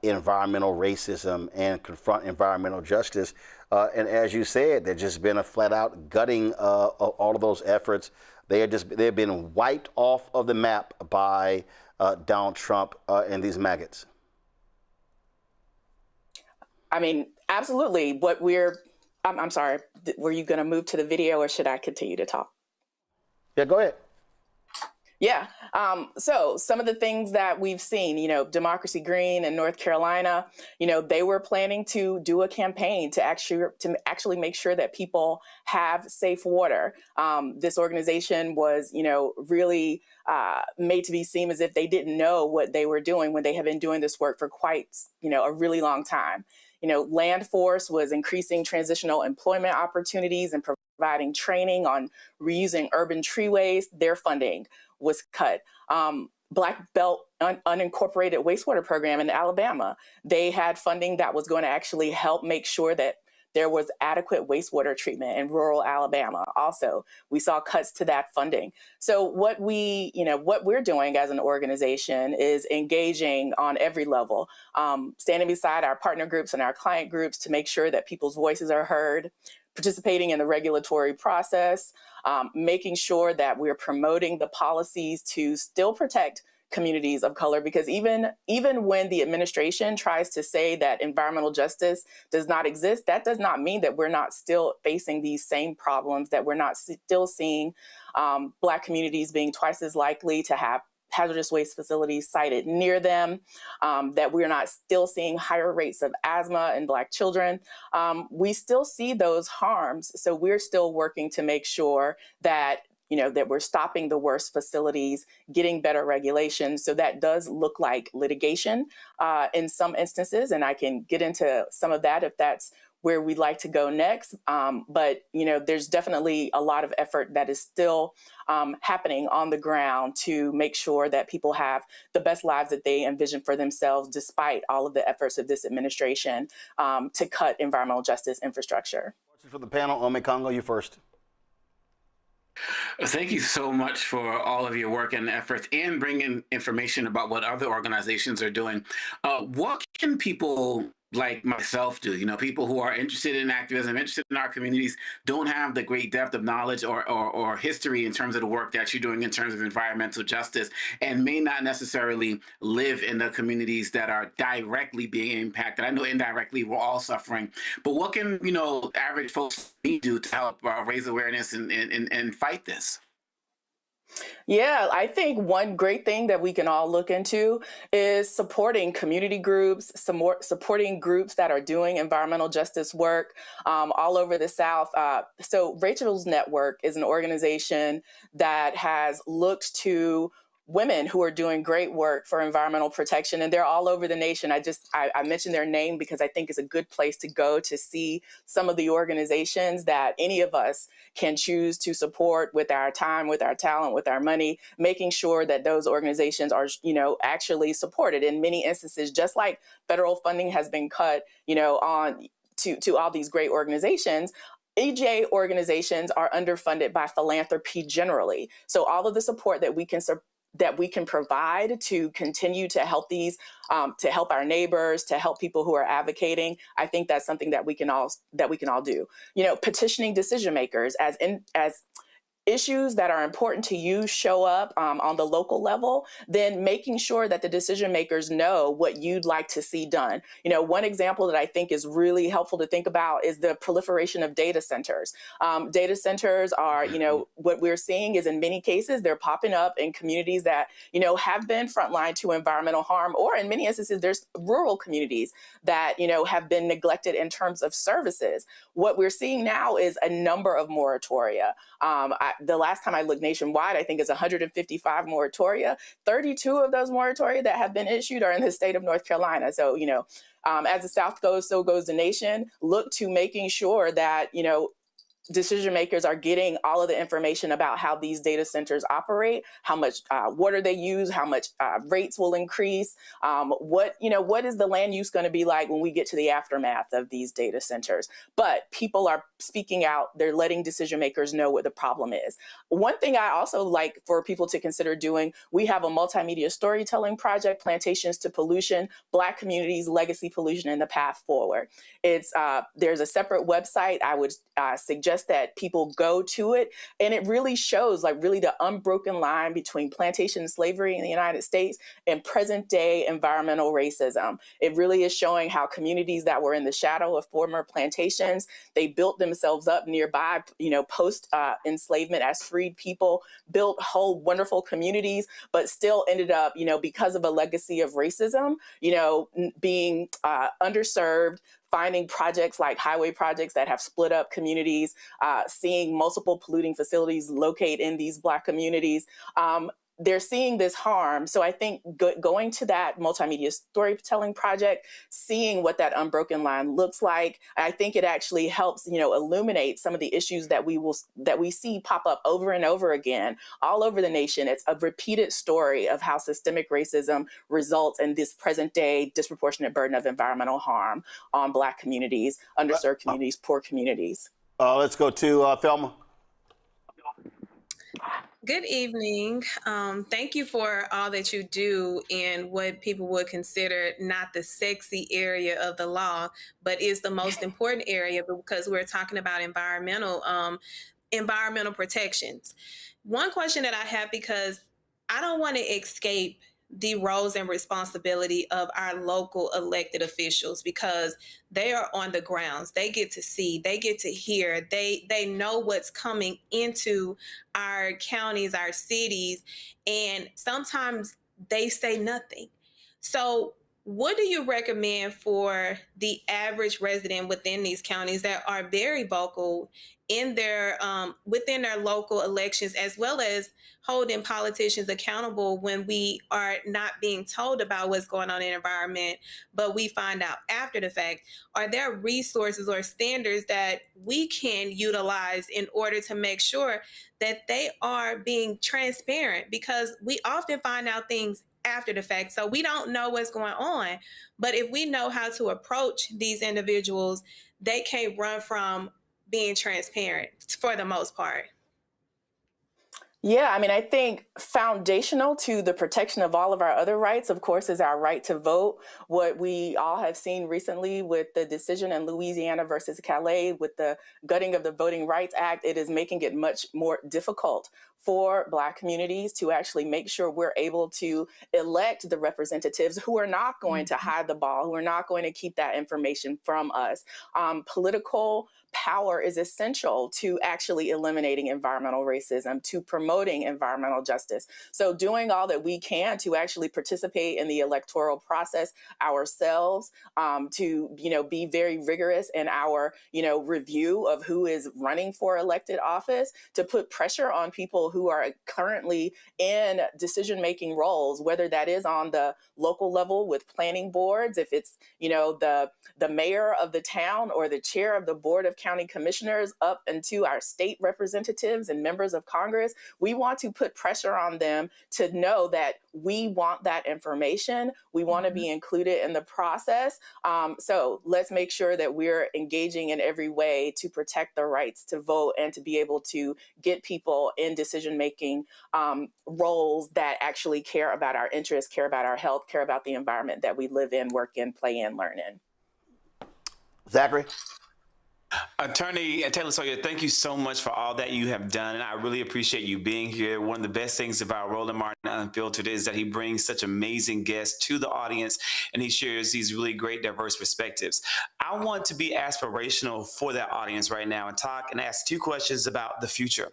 environmental racism and confront environmental justice. And as you said, there's just been a flat-out gutting of all of those efforts. They've been wiped off of the map by Donald Trump and these maggots. I mean, absolutely. I'm sorry, were you going to move to the video or should I continue to talk? Yeah, go ahead. Yeah. So some of the things that we've seen, Democracy Green in North Carolina, they were planning to do a campaign to actually make sure that people have safe water. This organization was, really made to be seem as if they didn't know what they were doing when they have been doing this work for quite, a really long time. Land Force was increasing transitional employment opportunities and providing training on reusing urban tree waste. Their funding was cut. Black Belt unincorporated wastewater program in Alabama. They had funding that was going to actually help make sure that there was adequate wastewater treatment in rural Alabama. Also, we saw cuts to that funding. So what we're doing as an organization is engaging on every level, standing beside our partner groups and our client groups to make sure that people's voices are heard, participating in the regulatory process, making sure that we're promoting the policies to still protect communities of color, because even when the administration tries to say that environmental justice does not exist, that does not mean that we're not still facing these same problems, that we're not still seeing Black communities being twice as likely to have hazardous waste facilities sited near them, that we're not still seeing higher rates of asthma in Black children. We still see those harms. So we're still working to make sure that that we're stopping the worst facilities, getting better regulations. So that does look like litigation in some instances, and I can get into some of that if that's where we'd like to go next. But there's definitely a lot of effort that is still happening on the ground to make sure that people have the best lives that they envision for themselves, despite all of the efforts of this administration to cut environmental justice infrastructure. Question for the panel. Ome Congo, you first. Thank you so much for all of your work and efforts and bringing information about what other organizations are doing. What can people like myself do? People who are interested in activism, interested in our communities, don't have the great depth of knowledge or history in terms of the work that you're doing in terms of environmental justice, and may not necessarily live in the communities that are directly being impacted. I know indirectly we're all suffering, but what can average folks do to help raise awareness and fight this? Yeah, I think one great thing that we can all look into is supporting community groups, supporting groups that are doing environmental justice work all over the South. So Rachel's Network is an organization that has looked to women who are doing great work for environmental protection, and they're all over the nation. I mentioned their name because I think it's a good place to go to see some of the organizations that any of us can choose to support with our time, with our talent, with our money, making sure that those organizations are, actually supported. In many instances, just like federal funding has been cut, on to all these great organizations, AJ organizations are underfunded by philanthropy generally. So all of the support that we can provide to continue to help these, to help our neighbors, to help people who are advocating, I think that's something that we can all do. Petitioning decision makers as issues that are important to you show up on the local level, then making sure that the decision makers know what you'd like to see done. One example that I think is really helpful to think about is the proliferation of data centers. Data centers are, what we're seeing is in many cases, they're popping up in communities that, have been frontline to environmental harm, or in many instances, there's rural communities that, have been neglected in terms of services. What we're seeing now is a number of moratoria. The last time I looked nationwide, I think it's 155 moratoria. 32 of those moratoria that have been issued are in the state of North Carolina. So, as the South goes, so goes the nation. Look to making sure that, decision makers are getting all of the information about how these data centers operate, how much water they use, how much rates will increase, what is the land use going to be like when we get to the aftermath of these data centers. But people are speaking out, they're letting decision makers know what the problem is. One thing I also like for people to consider doing, we have a multimedia storytelling project, Plantations to Pollution, Black Communities, Legacy Pollution, and the Path Forward. There's a separate website. I would suggest that people go to it, and it really shows really the unbroken line between plantation slavery in the United States and present day environmental racism. It really is showing how communities that were in the shadow of former plantations, they built themselves up nearby, post enslavement as freed people, built whole wonderful communities, but still ended up, because of a legacy of racism, being underserved, finding projects like highway projects that have split up communities, seeing multiple polluting facilities locate in these Black communities. they're seeing this harm. So I think going to that multimedia storytelling project, seeing what that unbroken line looks like, I think it actually helps, illuminate some of the issues that we see pop up over and over again all over the nation. It's a repeated story of how systemic racism results in this present day disproportionate burden of environmental harm on Black communities, underserved communities, poor communities. Let's go to Thelma. Good evening. Thank you for all that you do in what people would consider not the sexy area of the law, but is the most important area because we're talking about environmental protections. One question that I have, because I don't want to escape the roles and responsibility of our local elected officials, because they are on the grounds. They get to see, they get to hear, they know what's coming into our counties, our cities, and sometimes they say nothing. So what do you recommend for the average resident within these counties that are very vocal in their within their local elections, as well as holding politicians accountable when we are not being told about what's going on in the environment, but we find out after the fact? Are there resources or standards that we can utilize in order to make sure that they are being transparent? Because we often find out things after the fact, so we don't know what's going on. But if we know how to approach these individuals, they can't run from being transparent for the most part. Yeah, I mean, I think foundational to the protection of all of our other rights, of course, is our right to vote. What we all have seen recently with the decision in Louisiana versus Calais, with the gutting of the Voting Rights Act, it is making it much more difficult for Black communities to actually make sure we're able to elect the representatives who are not going to hide the ball, who are not going to keep that information from us. Political power is essential to actually eliminating environmental racism, to promoting environmental justice. So doing all that we can to actually participate in the electoral process ourselves, to, be very rigorous in our, review of who is running for elected office, to put pressure on people who are currently in decision-making roles, whether that is on the local level with planning boards, if it's, the mayor of the town or the chair of the board of county commissioners, up into our state representatives and members of Congress. We want to put pressure on them to know that we want that information. We want to be included in the process. So let's make sure that we're engaging in every way to protect the rights to vote and to be able to get people in decision-making roles that actually care about our interests, care about our health, care about the environment that we live in, work in, play in, learn in. Zachary? Attorney Taylor Sawyer, thank you so much for all that you have done, and I really appreciate you being here. One of the best things about Roland Martin Unfiltered is that he brings such amazing guests to the audience, and he shares these really great, diverse perspectives. I want to be aspirational for that audience right now and talk and ask two questions about the future.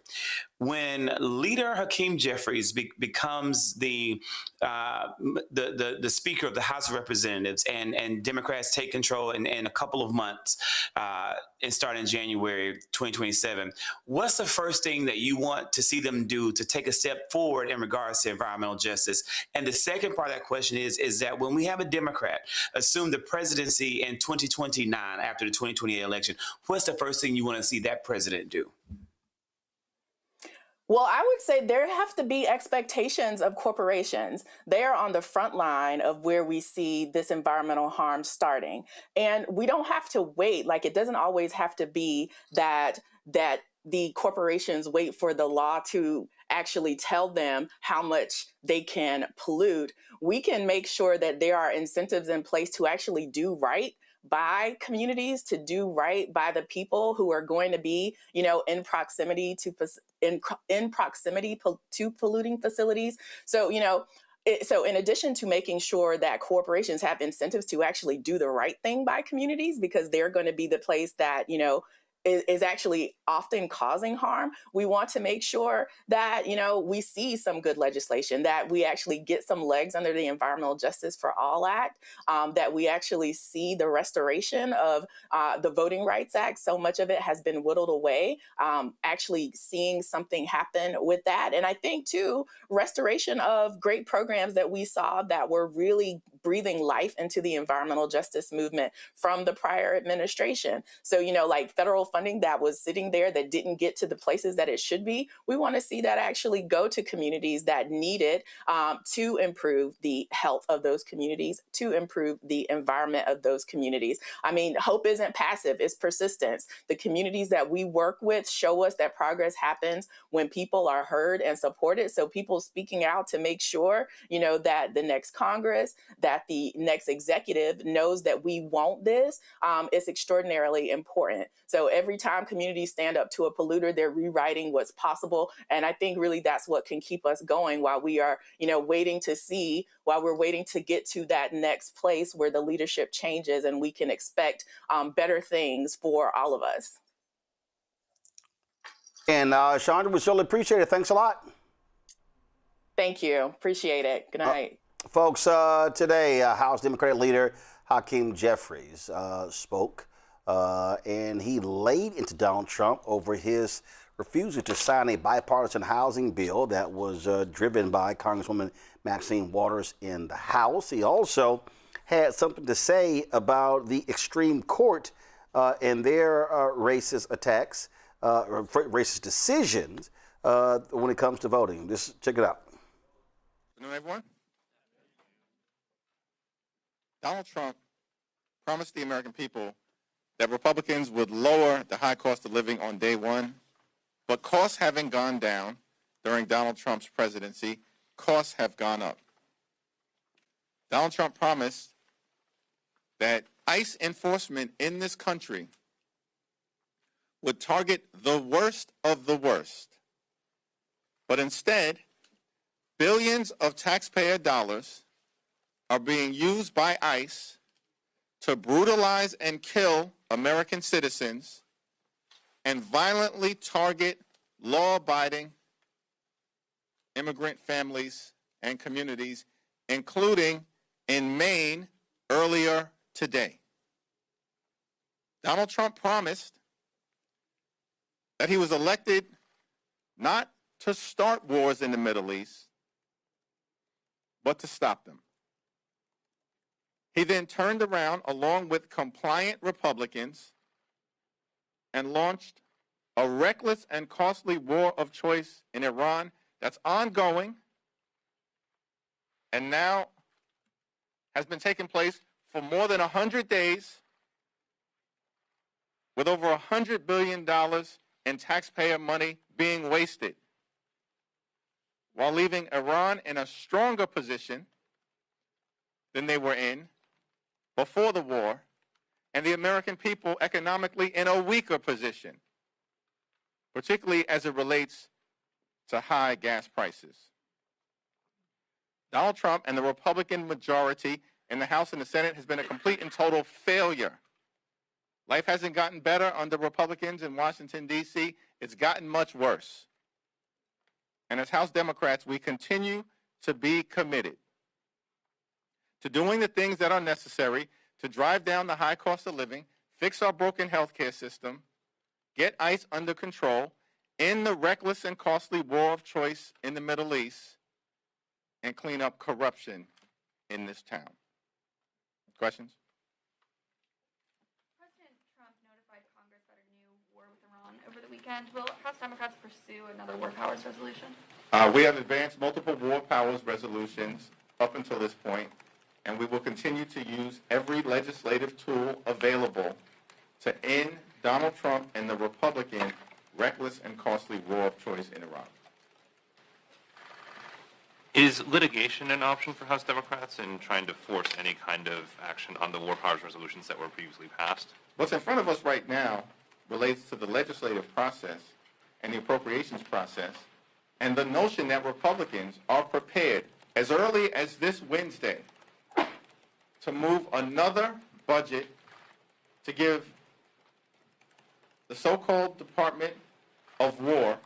When leader Hakeem Jeffries becomes the Speaker of the House of Representatives, and Democrats take control in a couple of months and start in January 2027, what's the first thing that you want to see them do to take a step forward in regards to environmental justice? And the second part of that question is that when we have a Democrat assume the presidency in 2029 after the 2028 election, what's the first thing you want to see that president do? Well, I would say there have to be expectations of corporations. They are on the front line of where we see this environmental harm starting. And we don't have to wait. Like, it doesn't always have to be that the corporations wait for the law to actually tell them how much they can pollute. We can make sure that there are incentives in place to actually do right by communities, to do right by the people who are going to be, in proximity to polluting facilities. So, so in addition to making sure that corporations have incentives to actually do the right thing by communities, because they're going to be the place that, is actually often causing harm. We want to make sure that, we see some good legislation, that we actually get some legs under the Environmental Justice for All Act, that we actually see the restoration of the Voting Rights Act. So much of it has been whittled away, actually seeing something happen with that. And I think, too, restoration of great programs that we saw that were really breathing life into the environmental justice movement from the prior administration. So, like federal funding that was sitting there that didn't get to the places that it should be, we want to see that actually go to communities that need it, to improve the health of those communities, to improve the environment of those communities. I mean, hope isn't passive, it's persistence. The communities that we work with show us that progress happens when people are heard and supported. So people speaking out to make sure, that the next Congress, that the next executive knows that we want this, is extraordinarily important. So every time communities stand up to a polluter, they're rewriting what's possible. And I think really that's what can keep us going while we are, waiting to see, while we're waiting to get to that next place where the leadership changes and we can expect better things for all of us. And Chandra, we certainly appreciate it. Thanks a lot. Thank you. Appreciate it. Good night. Folks, today, House Democratic leader Hakeem Jeffries spoke, and he laid into Donald Trump over his refusal to sign a bipartisan housing bill that was driven by Congresswoman Maxine Waters in the House. He also had something to say about the extreme court and their racist attacks, racist decisions when it comes to voting. Just check it out. Good afternoon, everyone. Donald Trump promised the American people that Republicans would lower the high cost of living on day one, but costs having gone down during Donald Trump's presidency, costs have gone up. Donald Trump promised that ICE enforcement in this country would target the worst of the worst, but instead, billions of taxpayer dollars are being used by ICE to brutalize and kill American citizens and violently target law-abiding immigrant families and communities, including in Maine earlier today. Donald Trump promised that he was elected not to start wars in the Middle East, but to stop them. He then turned around along with compliant Republicans and launched a reckless and costly war of choice in Iran that's ongoing and now has been taking place for more than 100 days with over $100 billion in taxpayer money being wasted, while leaving Iran in a stronger position than they were in before the war, and the American people economically in a weaker position, particularly as it relates to high gas prices. Donald Trump and the Republican majority in the House and the Senate has been a complete and total failure. Life hasn't gotten better under Republicans in Washington, D.C. It's gotten much worse. And as House Democrats, we continue to be committed to doing the things that are necessary to drive down the high cost of living, fix our broken healthcare system, get ICE under control, end the reckless and costly war of choice in the Middle East, and clean up corruption in this town. Questions? President Trump notified Congress that a new war with Iran over the weekend. Will House Democrats pursue another war powers resolution? We have advanced multiple war powers resolutions up until this point, and we will continue to use every legislative tool available to end Donald Trump and the Republican reckless and costly war of choice in Iran. Is litigation an option for House Democrats in trying to force any kind of action on the war powers resolutions that were previously passed? What's in front of us right now relates to the legislative process and the appropriations process, and the notion that Republicans are prepared as early as this Wednesday to move another budget to give the the so-called Department of War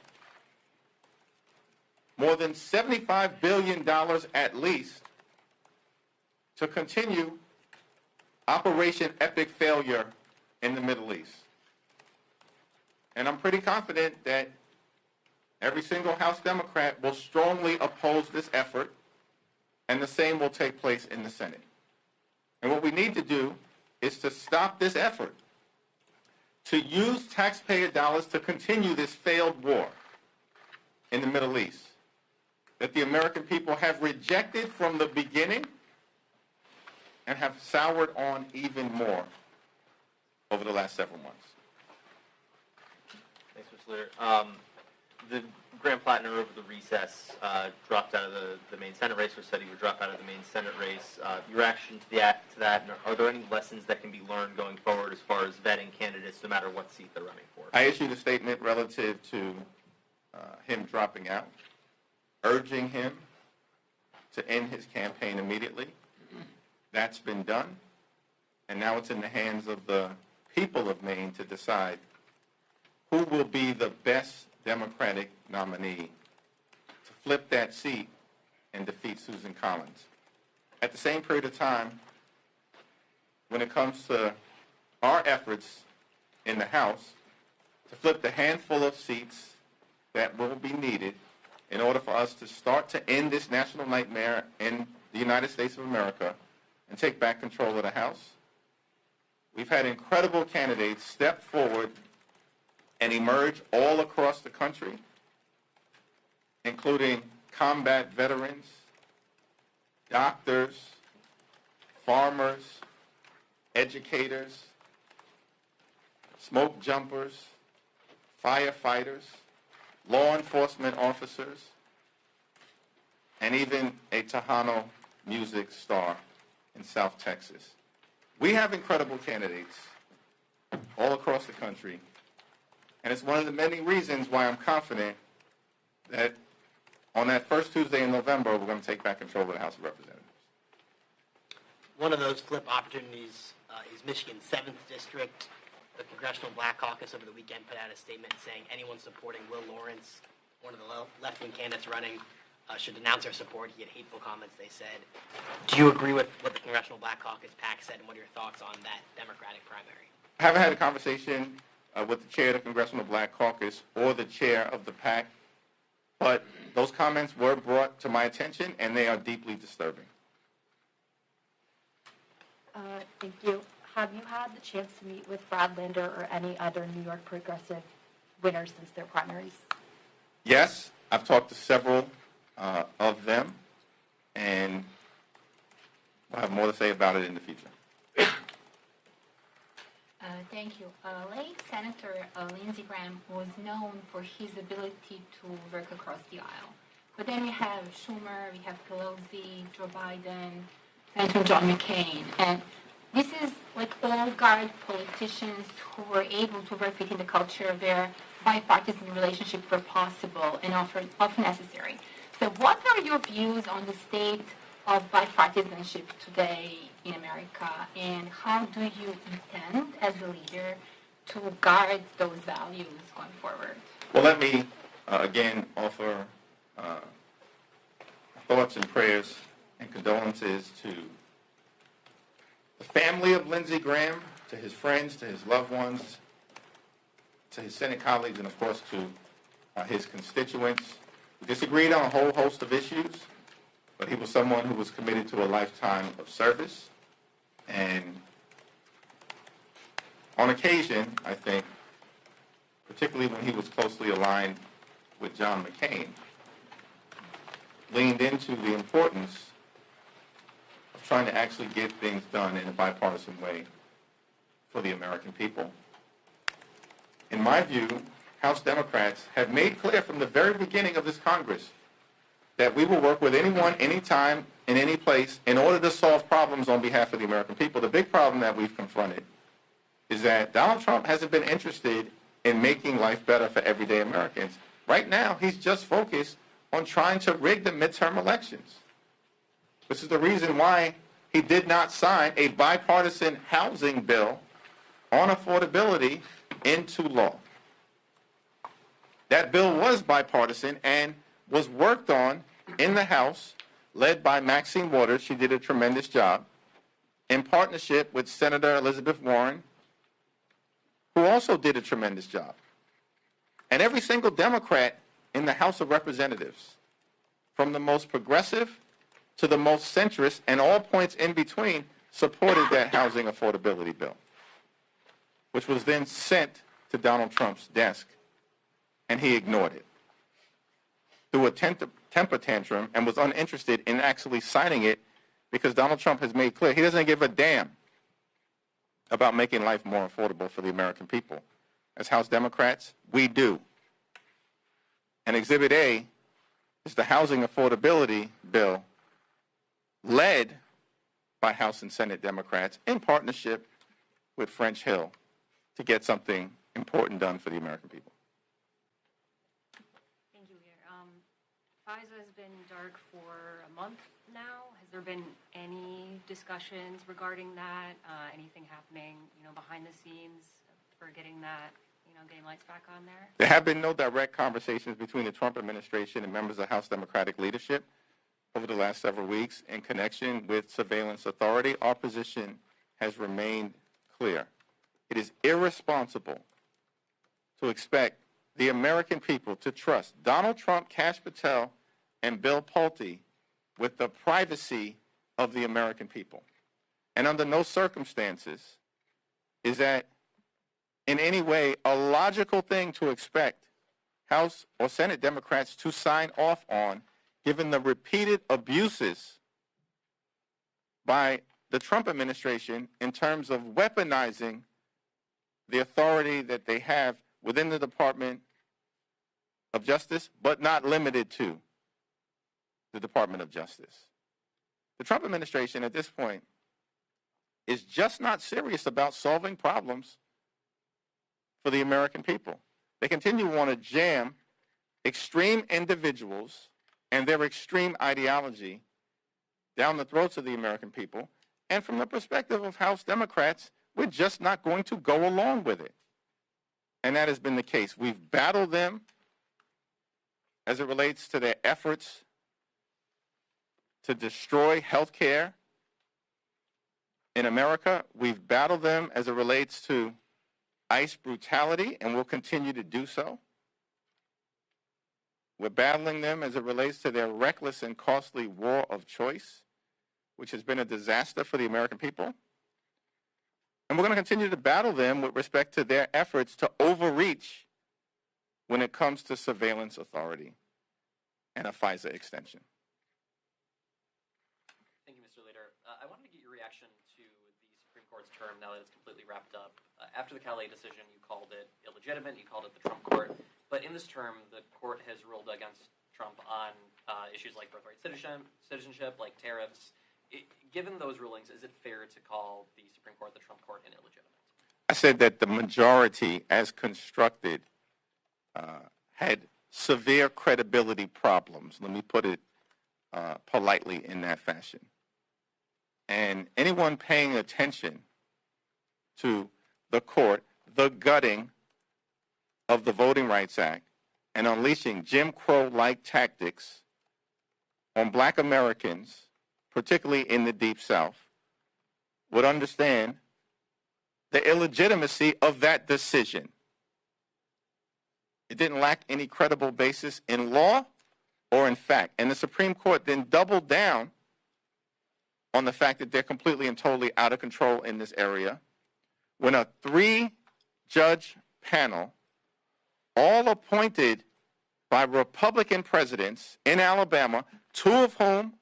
more than $75 billion at least to continue Operation Epic Failure in the Middle East. And I'm pretty confident that every single House Democrat will strongly oppose this effort, and the same will take place in the Senate. And what we need to do is to stop this effort, to use taxpayer dollars to continue this failed war in the Middle East that the American people have rejected from the beginning and have soured on even more over the last several months. Thanks, Mr. Leader. The Graham Plattner over the recess dropped out of the main Senate race, or said he would drop out of the main Senate race. Your reaction to that, and are there any lessons that can be learned going forward as far as vetting candidates, no matter what seat they're running for? I issued a statement relative to him dropping out, urging him to end his campaign immediately. That's been done, and now it's in the hands of the people of Maine to decide who will be the best Democratic nominee to flip that seat and defeat Susan Collins. At the same period of time, when it comes to our efforts in the House to flip the handful of seats that will be needed in order for us to start to end this national nightmare in the United States of America and take back control of the House, we've had incredible candidates step forward and emerge all across the country, including combat veterans, doctors, farmers, educators, smoke jumpers, firefighters, law enforcement officers, and even a Tejano music star in South Texas. We have incredible candidates all across the country, and it's one of the many reasons why I'm confident that on that first Tuesday in November, we're going to take back control of the House of Representatives. One of those flip opportunities is Michigan's 7th District. The Congressional Black Caucus over the weekend put out a statement saying anyone supporting Will Lawrence, one of the left-wing candidates running, should denounce their support. He had hateful comments, they said. Do you agree with what the Congressional Black Caucus PAC said, and what are your thoughts on that Democratic primary? I haven't had a conversation with the chair of the Congressional Black Caucus or the chair of the PAC, but those comments were brought to my attention, and they are deeply disturbing. Thank you. Have you had the chance to meet with Brad Linder or any other New York progressive winners since their primaries? Yes, I've talked to several of them, and I'll have more to say about it in the future. Thank you. Late Senator Lindsey Graham was known for his ability to work across the aisle. But then we have Schumer, we have Pelosi, Joe Biden, Senator John McCain. And this is like all-guard politicians who were able to work within the culture where bipartisan relationships were possible and often necessary. So what are your views on the state of bipartisanship today in America, and how do you intend as a leader to guard those values going forward? Well, let me again offer thoughts and prayers and condolences to the family of Lindsey Graham, to his friends, to his loved ones, to his Senate colleagues, and of course to his constituents. We disagreed on a whole host of issues, but he was someone who was committed to a lifetime of service. And on occasion, I think, particularly when he was closely aligned with John McCain, leaned into the importance of trying to actually get things done in a bipartisan way for the American people. In my view, House Democrats have made clear from the very beginning of this Congress that we will work with anyone, anytime, in any place in order to solve problems on behalf of the American people. The big problem that we've confronted is that Donald Trump hasn't been interested in making life better for everyday Americans. Right now, he's just focused on trying to rig the midterm elections. This is the reason why he did not sign a bipartisan housing bill on affordability into law. That bill was bipartisan and was worked on in the House, led by Maxine Waters. She did a tremendous job, in partnership with Senator Elizabeth Warren, who also did a tremendous job. And every single Democrat in the House of Representatives, from the most progressive to the most centrist and all points in between, supported that housing affordability bill, which was then sent to Donald Trump's desk, and he ignored it threw a temper tantrum and was uninterested in actually signing it because Donald Trump has made clear he doesn't give a damn about making life more affordable for the American people. As House Democrats, we do. And Exhibit A is the housing affordability bill led by House and Senate Democrats in partnership with French Hill to get something important done for the American people. Thank you, Leader. FISA has been dark for a month now. Has there been any discussions regarding that? Anything happening, behind the scenes for getting that, getting lights back on there? There have been no direct conversations between the Trump administration and members of House Democratic leadership over the last several weeks in connection with surveillance authority. Our position has remained clear. It is irresponsible to expect the American people to trust Donald Trump, Kash Patel, and Bill Pulte with the privacy of the American people. And under no circumstances is that in any way a logical thing to expect House or Senate Democrats to sign off on, given the repeated abuses by the Trump administration in terms of weaponizing the authority that they have within the Department of Justice, but not limited to the Department of Justice. The Trump administration at this point is just not serious about solving problems for the American people. They continue to want to jam extreme individuals and their extreme ideology down the throats of the American people. And from the perspective of House Democrats, we're just not going to go along with it. And that has been the case. We've battled them as it relates to their efforts to destroy health care in America. We've battled them as it relates to ICE brutality, and we'll continue to do so. We're battling them as it relates to their reckless and costly war of choice, which has been a disaster for the American people. And we're going to continue to battle them with respect to their efforts to overreach when it comes to surveillance authority and a FISA extension. Thank you, Mr. Leader. I wanted to get your reaction to the Supreme Court's term now that it's completely wrapped up. After the Calais decision, you called it illegitimate, you called it the Trump court. But in this term, the court has ruled against Trump on issues like birthright citizenship, like tariffs. Given those rulings, is it fair to call the Supreme Court, the Trump court, illegitimate? I said that the majority, as constructed, had severe credibility problems. Let me put it politely in that fashion. And anyone paying attention to the court, the gutting of the Voting Rights Act, and unleashing Jim Crow-like tactics on Black Americans, particularly in the Deep South, would understand the illegitimacy of that decision. It didn't lack any credible basis in law or in fact. And the Supreme Court then doubled down on the fact that they're completely and totally out of control in this area when a 3-judge panel, all appointed by Republican presidents in Alabama, 2 of whom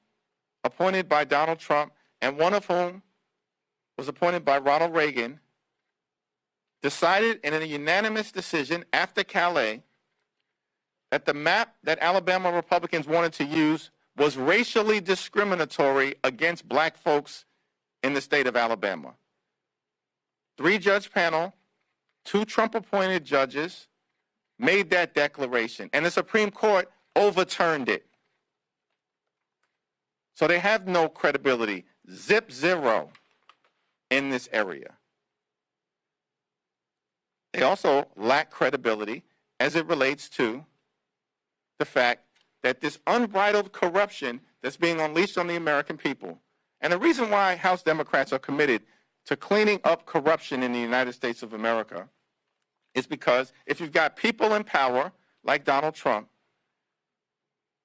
appointed by Donald Trump and 1 of whom was appointed by Ronald Reagan, decided in a unanimous decision after Calais that the map that Alabama Republicans wanted to use was racially discriminatory against Black folks in the state of Alabama. 3-judge panel, 2 Trump-appointed judges made that declaration, and the Supreme Court overturned it. So they have no credibility, zip zero, in this area. They also lack credibility as it relates to the fact that this unbridled corruption that's being unleashed on the American people, and the reason why House Democrats are committed to cleaning up corruption in the United States of America is because if you've got people in power like Donald Trump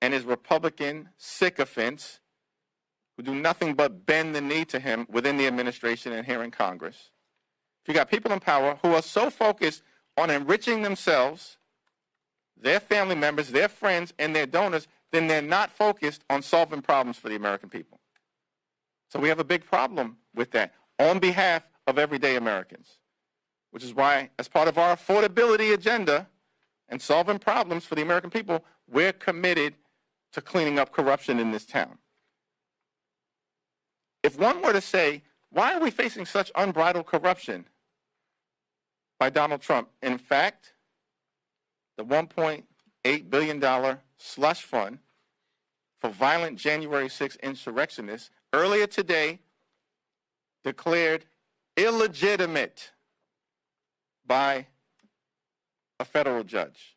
and his Republican sycophants who do nothing but bend the knee to him within the administration and here in Congress, if you got people in power who are so focused on enriching themselves, their family members, their friends, and their donors, then they're not focused on solving problems for the American people. So we have a big problem with that on behalf of everyday Americans, which is why, as part of our affordability agenda and solving problems for the American people, we're committed to cleaning up corruption in this town. If one were to say, why are we facing such unbridled corruption by Donald Trump? In fact, the $1.8 billion slush fund for violent January 6 insurrectionists earlier today declared illegitimate by a federal judge.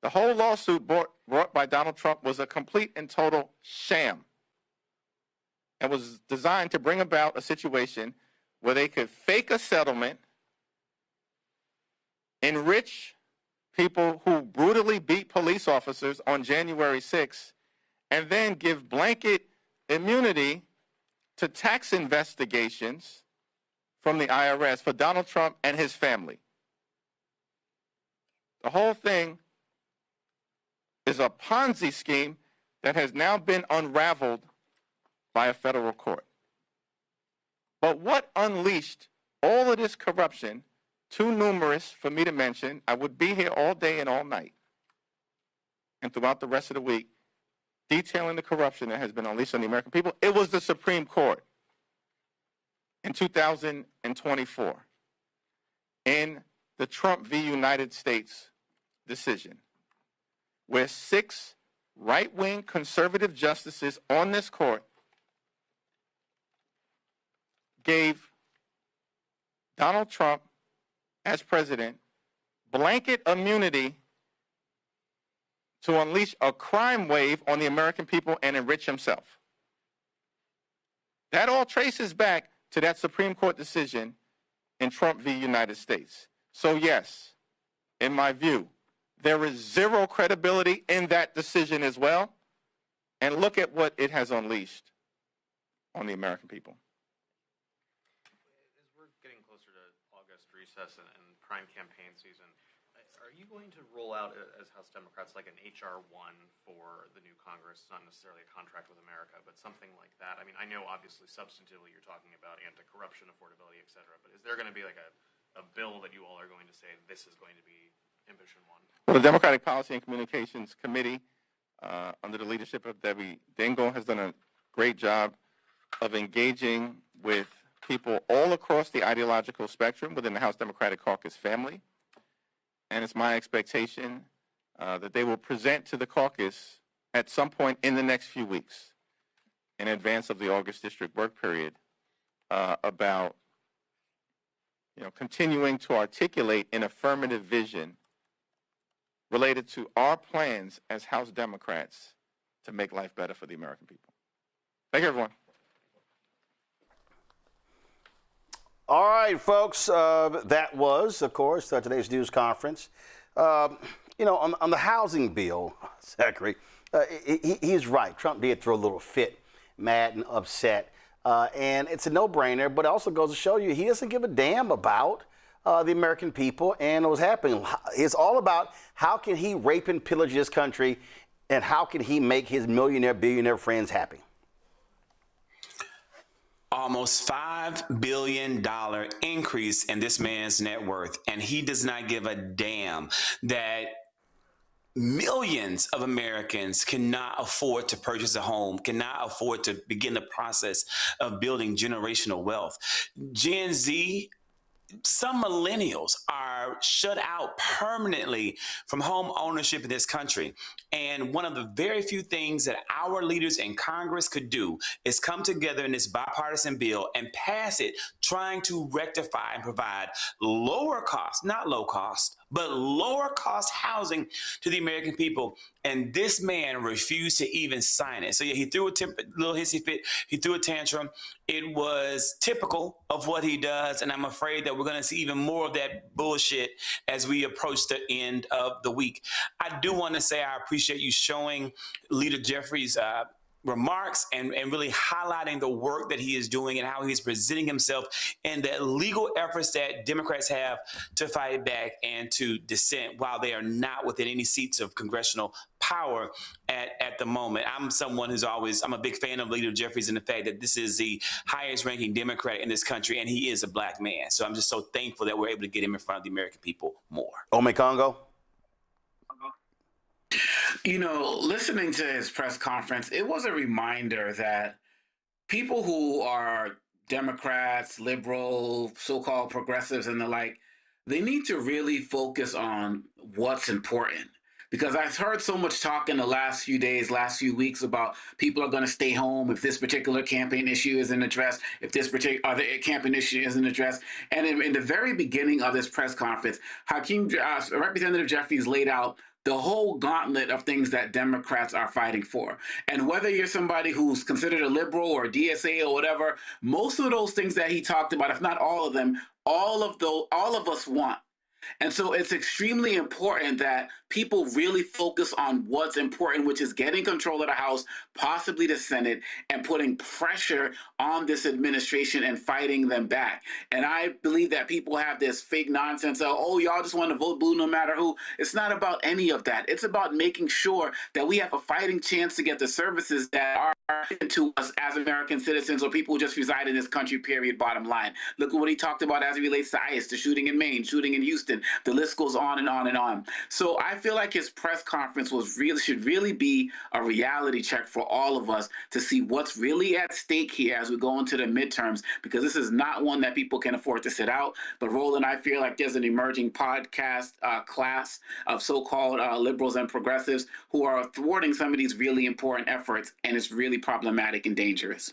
The whole lawsuit brought by Donald Trump was a complete and total sham and was designed to bring about a situation where they could fake a settlement, enrich people who brutally beat police officers on January 6th, and then give blanket immunity to tax investigations from the IRS for Donald Trump and his family. The whole thing is a Ponzi scheme that has now been unraveled by a federal court. But what unleashed all of this corruption, too numerous for me to mention? I would be here all day and all night and throughout the rest of the week detailing the corruption that has been unleashed on the American people. It was the Supreme Court in 2024 in the Trump v. United States decision, where 6 right-wing conservative justices on this court gave Donald Trump, as president, blanket immunity to unleash a crime wave on the American people and enrich himself. That all traces back to that Supreme Court decision in Trump v. United States. So yes, in my view, there is zero credibility in that decision as well. And look at what it has unleashed on the American people. As we're getting closer to August recess and prime campaign season, are you going to roll out, as House Democrats, like an H.R. 1 for the new Congress? Not necessarily a contract with America, but something like that. I mean, I know obviously substantively you're talking about anti-corruption, affordability, et cetera, but is there going to be like a bill that you all are going to say this is going to be ambition 1? Well, the Democratic Policy and Communications Committee, under the leadership of Debbie Dingell, has done a great job of engaging with people all across the ideological spectrum within the House Democratic Caucus family. And it's my expectation that they will present to the caucus at some point in the next few weeks, in advance of the August district work period, about continuing to articulate an affirmative vision related to our plans as House Democrats to make life better for the American people. Thank you, everyone. All right, folks, that was, of course, today's news conference. On the housing bill, Zachary, he's right. Trump did throw a little fit, mad and upset. And it's a no-brainer, but it also goes to show you he doesn't give a damn about the American people and what's happening. It's all about how can he rape and pillage this country and how can he make his millionaire, billionaire friends happy. Almost $5 billion increase in this man's net worth, and he does not give a damn that millions of Americans cannot afford to purchase a home, cannot afford to begin the process of building generational wealth. Gen Z, some millennials are are shut out permanently from home ownership in this country. And one of the very few things that our leaders in Congress could do is come together in this bipartisan bill and pass it, trying to rectify and provide lower cost, not low cost, but lower cost housing to the American people. And this man refused to even sign it. So yeah, he threw a little hissy fit. He threw a tantrum. It was typical of what he does. And I'm afraid that we're going to see even more of that bullshit as we approach the end of the week. I do want to say I appreciate you showing Leader Jeffries' remarks and really highlighting the work that he is doing and how he's presenting himself and the legal efforts that Democrats have to fight back and to dissent while they are not within any seats of congressional power at the moment. I'm a big fan of Leader Jeffries and the fact that this is the highest ranking Democrat in this country and he is a black man. So I'm just so thankful that we're able to get him in front of the American people more. Ome Congo? You know, listening to his press conference, it was a reminder that people who are Democrats, liberal, so-called progressives and the like, they need to really focus on what's important. Because I've heard so much talk in the last few days, last few weeks about people are going to stay home if this particular campaign issue isn't addressed, if this particular other campaign issue isn't addressed. And in the very beginning of this press conference, Representative Jeffries laid out the whole gauntlet of things that Democrats are fighting for. And whether you're somebody who's considered a liberal or a DSA or whatever, most of those things that he talked about, if not all of them, all of us want. And so it's extremely important that people really focus on what's important, which is getting control of the House, possibly the Senate, and putting pressure on this administration and fighting them back. And I believe that people have this fake nonsense of, oh, y'all just want to vote blue no matter who. It's not about any of that. It's about making sure that we have a fighting chance to get the services that are to us as American citizens or people who just reside in this country, period, bottom line. Look at what he talked about as it relates to ICE, the shooting in Maine, shooting in Houston. The list goes on and on and on. So I feel like his press conference should really be a reality check for all of us to see what's really at stake here as we go into the midterms, because this is not one that people can afford to sit out. But Roland, I feel like there's an emerging podcast class of so-called liberals and progressives who are thwarting some of these really important efforts, and it's really problematic and dangerous.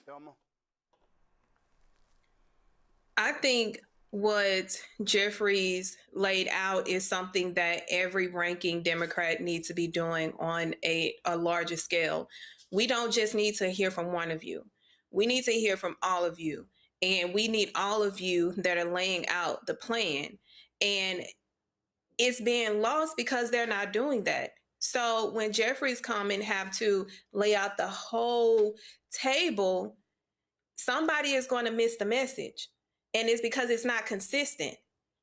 I think what Jeffries laid out is something that every ranking Democrat needs to be doing on a larger scale. We don't just need to hear from one of you. We need to hear from all of you. And we need all of you that are laying out the plan. And it's being lost because they're not doing that. So when Jeffries come and have to lay out the whole table, somebody is going to miss the message. And it's because it's not consistent.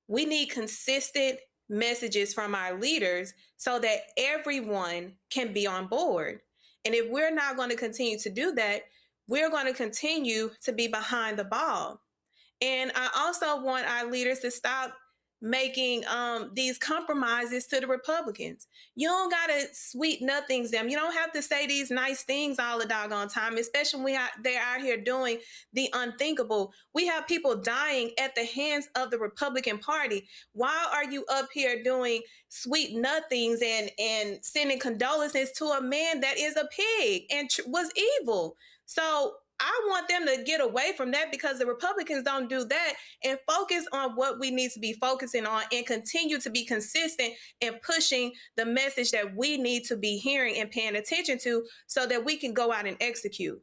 We need consistent messages from our leaders so that everyone can be on board. And if we're not going to continue to do that, we're going to continue to be behind the ball. And I also want our leaders to stop making these compromises to the Republicans. You don't gotta sweet nothings them. You don't have to say these nice things all the doggone time, especially when they're out here doing the unthinkable. We have people dying at the hands of the Republican Party. Why are you up here doing sweet nothings and sending condolences to a man that is a pig and was evil? So I want them to get away from that, because the Republicans don't do that, and focus on what we need to be focusing on and continue to be consistent in pushing the message that we need to be hearing and paying attention to so that we can go out and execute.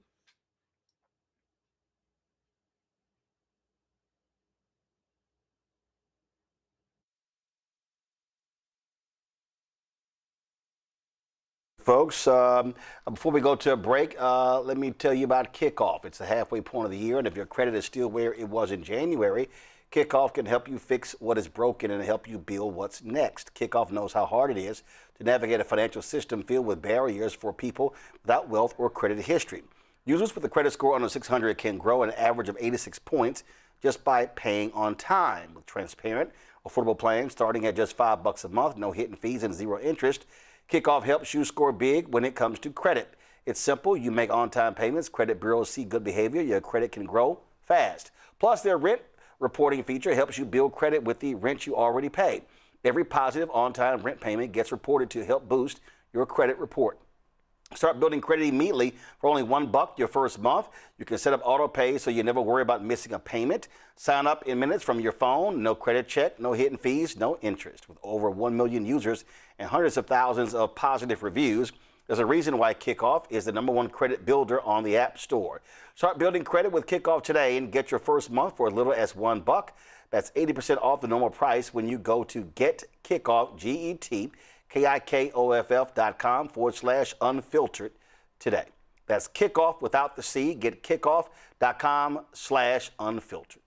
Folks, before we go to a break, let me tell you about Kickoff. It's the halfway point of the year, and if your credit is still where it was in January, Kickoff can help you fix what is broken and help you build what's next. Kickoff knows how hard it is to navigate a financial system filled with barriers for people without wealth or credit history. Users with a credit score under 600 can grow an average of 86 points just by paying on time. With transparent, affordable plans starting at just $5 a month, no hidden fees and zero interest, Kickoff helps you score big when it comes to credit. It's simple. You make on-time payments. Credit bureaus see good behavior. Your credit can grow fast. Plus, their rent reporting feature helps you build credit with the rent you already pay. Every positive on-time rent payment gets reported to help boost your credit report. Start building credit immediately for only $1 your first month. You can set up auto pay so you never worry about missing a payment. Sign up in minutes from your phone. No credit check, no hidden fees, no interest. With over 1 million users and hundreds of thousands of positive reviews, there's a reason why Kickoff is the #1 credit builder on the App Store. Start building credit with Kickoff today and get your first month for as little as $1. That's 80% off the normal price when you go to GetKickoff, GetKickoff.com/unfiltered today. That's Kickoff without the C. GetKickoff.com/unfiltered.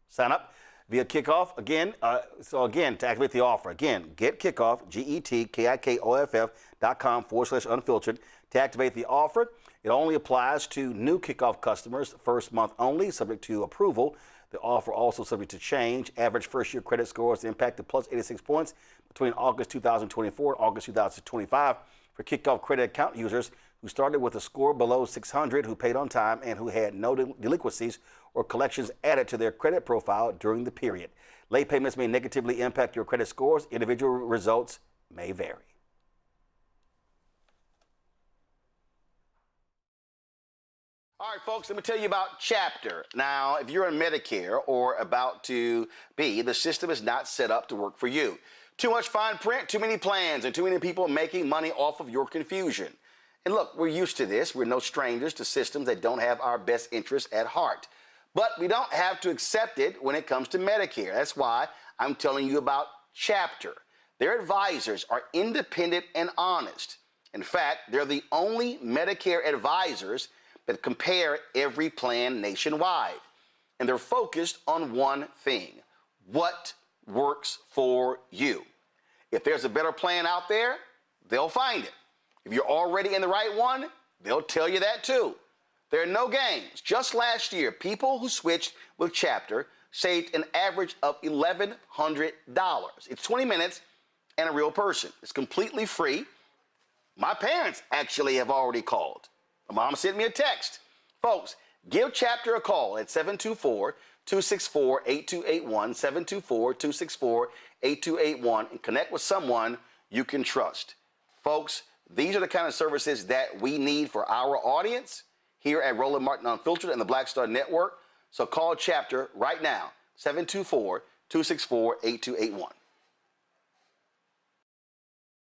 Sign up via Kickoff again. To activate the offer, again, GetKickoff, GetKickoff.com/unfiltered to activate the offer. It only applies to new Kickoff customers, first month only, subject to approval. The offer also subject to change. Average first-year credit score is impacted plus 86 points between August 2024 and August 2025 for Kickoff credit account users who started with a score below 600, who paid on time, and who had no delinquencies or collections added to their credit profile during the period. Late payments may negatively impact your credit scores. Individual results may vary. All right, folks, let me tell you about Chapter. Now, if you're on Medicare or about to be, the system is not set up to work for you. Too much fine print, too many plans, and too many people making money off of your confusion. And look, we're used to this. We're no strangers to systems that don't have our best interests at heart. But we don't have to accept it when it comes to Medicare. That's why I'm telling you about Chapter. Their advisors are independent and honest. In fact, they're the only Medicare advisors that compare every plan nationwide. And they're focused on one thing: what works for you. If there's a better plan out there, they'll find it. If you're already in the right one, they'll tell you that too. There are no games. Just last year, people who switched with Chapter saved an average of $1,100. It's 20 minutes and a real person. It's completely free. My parents actually have already called. My mom sent me a text. Folks, give Chapter a call at 724-264-8281, 724-264-8281, and connect with someone you can trust. Folks, these are the kind of services that we need for our audience here at Roland Martin Unfiltered and the Black Star Network. So call Chapter right now, 724-264-8281.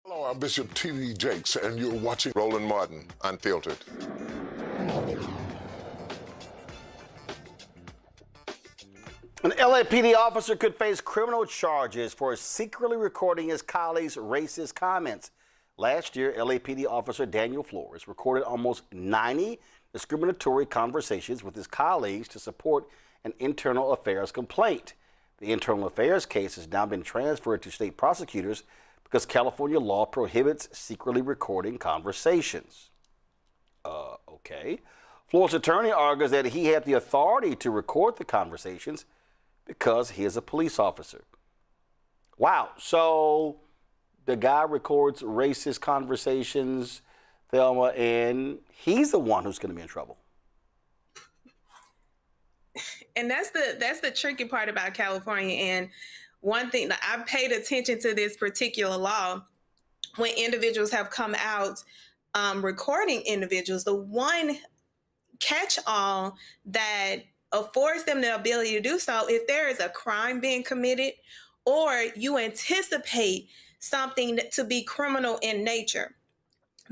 Hello, I'm Bishop T.D. Jakes, and you're watching Roland Martin Unfiltered. An LAPD officer could face criminal charges for secretly recording his colleagues' racist comments. Last year, LAPD officer Daniel Flores recorded almost 90 discriminatory conversations with his colleagues to support an internal affairs complaint. The internal affairs case has now been transferred to state prosecutors because California law prohibits secretly recording conversations. Okay. Flores' attorney argues that he had the authority to record the conversations because he is a police officer. Wow. So the guy records racist conversations, Thelma, and he's the one who's going to be in trouble. And that's the tricky part about California. And one thing that I've paid attention to this particular law, when individuals have come out recording individuals, the one catch-all that affords them the ability to do so, if there is a crime being committed or you anticipate something to be criminal in nature.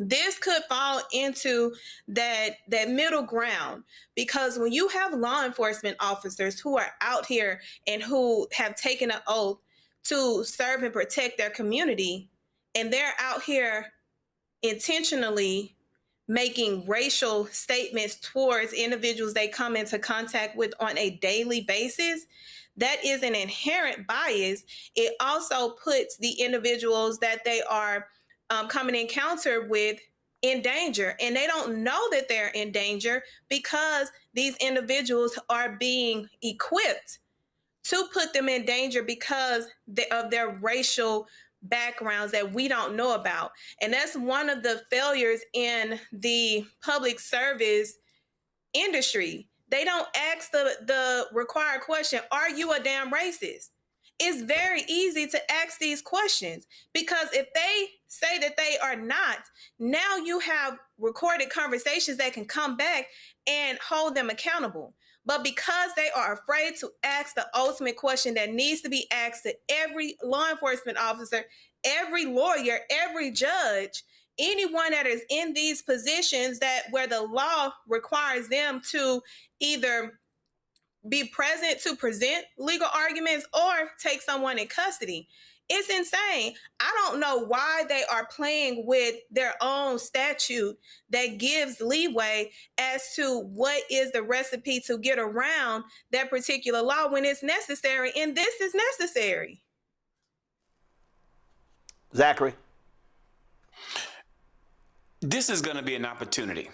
This could fall into that middle ground, because when you have law enforcement officers who are out here and who have taken an oath to serve and protect their community, and they're out here intentionally making racial statements towards individuals they come into contact with on a daily basis, that is an inherent bias. It also puts the individuals that they are come in encounter with in danger, and they don't know that they're in danger because these individuals are being equipped to put them in danger because of their racial backgrounds that we don't know about. And that's one of the failures in the public service industry. They don't ask the required question, are you a damn racist? it's very easy to ask these questions, because if they say that they are not, now you have recorded conversations that can come back and hold them accountable. But because they are afraid to ask the ultimate question that needs to be asked to every law enforcement officer, every lawyer, every judge, anyone that is in these positions that where the law requires them to either be present to present legal arguments or take someone in custody. It's insane. I don't know why they are playing with their own statute that gives leeway as to what is the recipe to get around that particular law when it's necessary, and this is necessary. Zachary. This is going to be an opportunity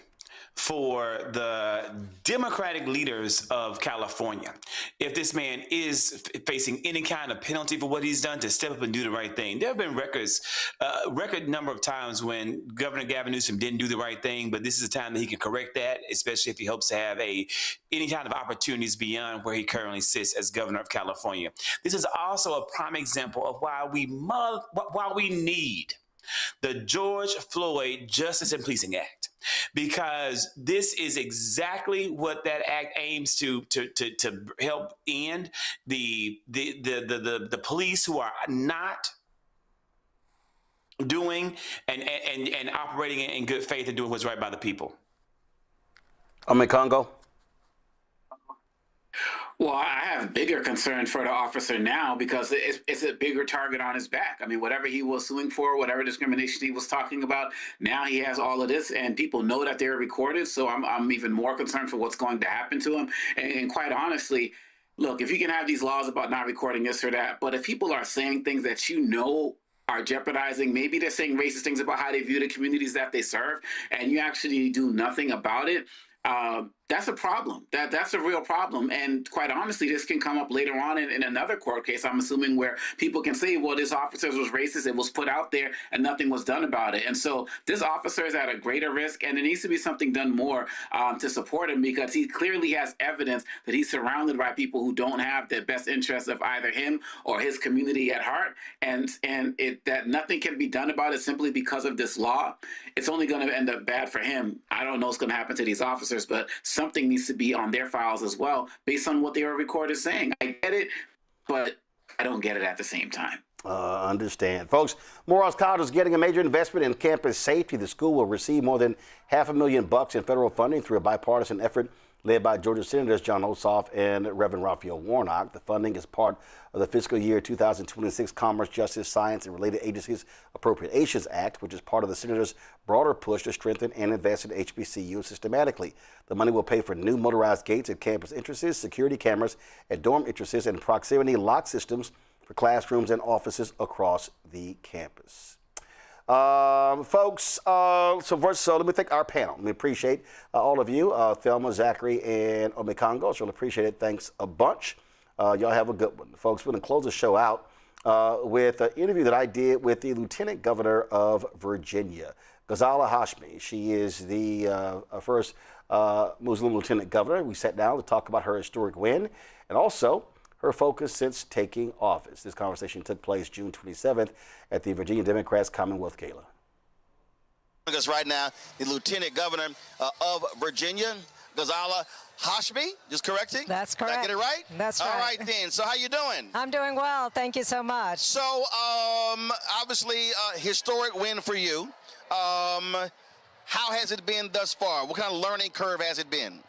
for the Democratic leaders of California, if this man is facing any kind of penalty for what he's done, to step up and do the right thing. There have been record number of times when Governor Gavin Newsom didn't do the right thing, but this is a time that he can correct that, especially if he hopes to have any kind of opportunities beyond where he currently sits as governor of California. This is also a prime example of why we need the George Floyd Justice and Policing Act, because this is exactly what that act aims to help end the police who are not doing and operating in good faith and doing what's right by the people. Congo. Well, I have bigger concern for the officer now because it's a bigger target on his back. I mean, whatever he was suing for, whatever discrimination he was talking about, now he has all of this, and people know that they're recorded. So I'm even more concerned for what's going to happen to him. And quite honestly, look, if you can have these laws about not recording this or that, but if people are saying things that you know are jeopardizing, maybe they're saying racist things about how they view the communities that they serve, and you actually do nothing about it, that's a problem. That's a real problem. And quite honestly, this can come up later on in another court case, I'm assuming, where people can say, well, this officer was racist, it was put out there, and nothing was done about it. And so this officer is at a greater risk, and there needs to be something done more to support him, because he clearly has evidence that he's surrounded by people who don't have the best interests of either him or his community at heart, and that nothing can be done about it simply because of this law. It's only going to end up bad for him. I don't know what's going to happen to these officers, but something needs to be on their files as well, based on what they were recorded saying. I get it, but I don't get it at the same time. Understand. Folks, Morehouse College is getting a major investment in campus safety. The school will receive more than $500,000 in federal funding through a bipartisan effort led by Georgia Senators John Ossoff and Reverend Raphael Warnock. The funding is part of the fiscal year 2026 Commerce, Justice, Science, and Related Agencies Appropriations Act, which is part of the Senators' broader push to strengthen and invest in HBCU systematically. The money will pay for new motorized gates at campus entrances, security cameras at dorm entrances, and proximity lock systems for classrooms and offices across the campus. Folks, so let me thank our panel. Let me appreciate all of you, Thelma, Zachary, and Omekongo. So I appreciate it. Thanks a bunch. Y'all have a good one. Folks, we're going to close the show out with an interview that I did with the Lieutenant Governor of Virginia, Ghazala Hashmi. She is the first Muslim Lieutenant Governor. We sat down to talk about her historic win and also her focus since taking office. This conversation took place June 27th at the Virginia Democrats Commonwealth Gala. Joining us right now, the Lieutenant Governor of Virginia, Ghazala Hashmi, just correcting? That's correct. Did I get it right? That's right. All right then. So how you doing? I'm doing well. Thank you so much. So obviously historic win for you. How has it been thus far? What kind of learning curve has it been?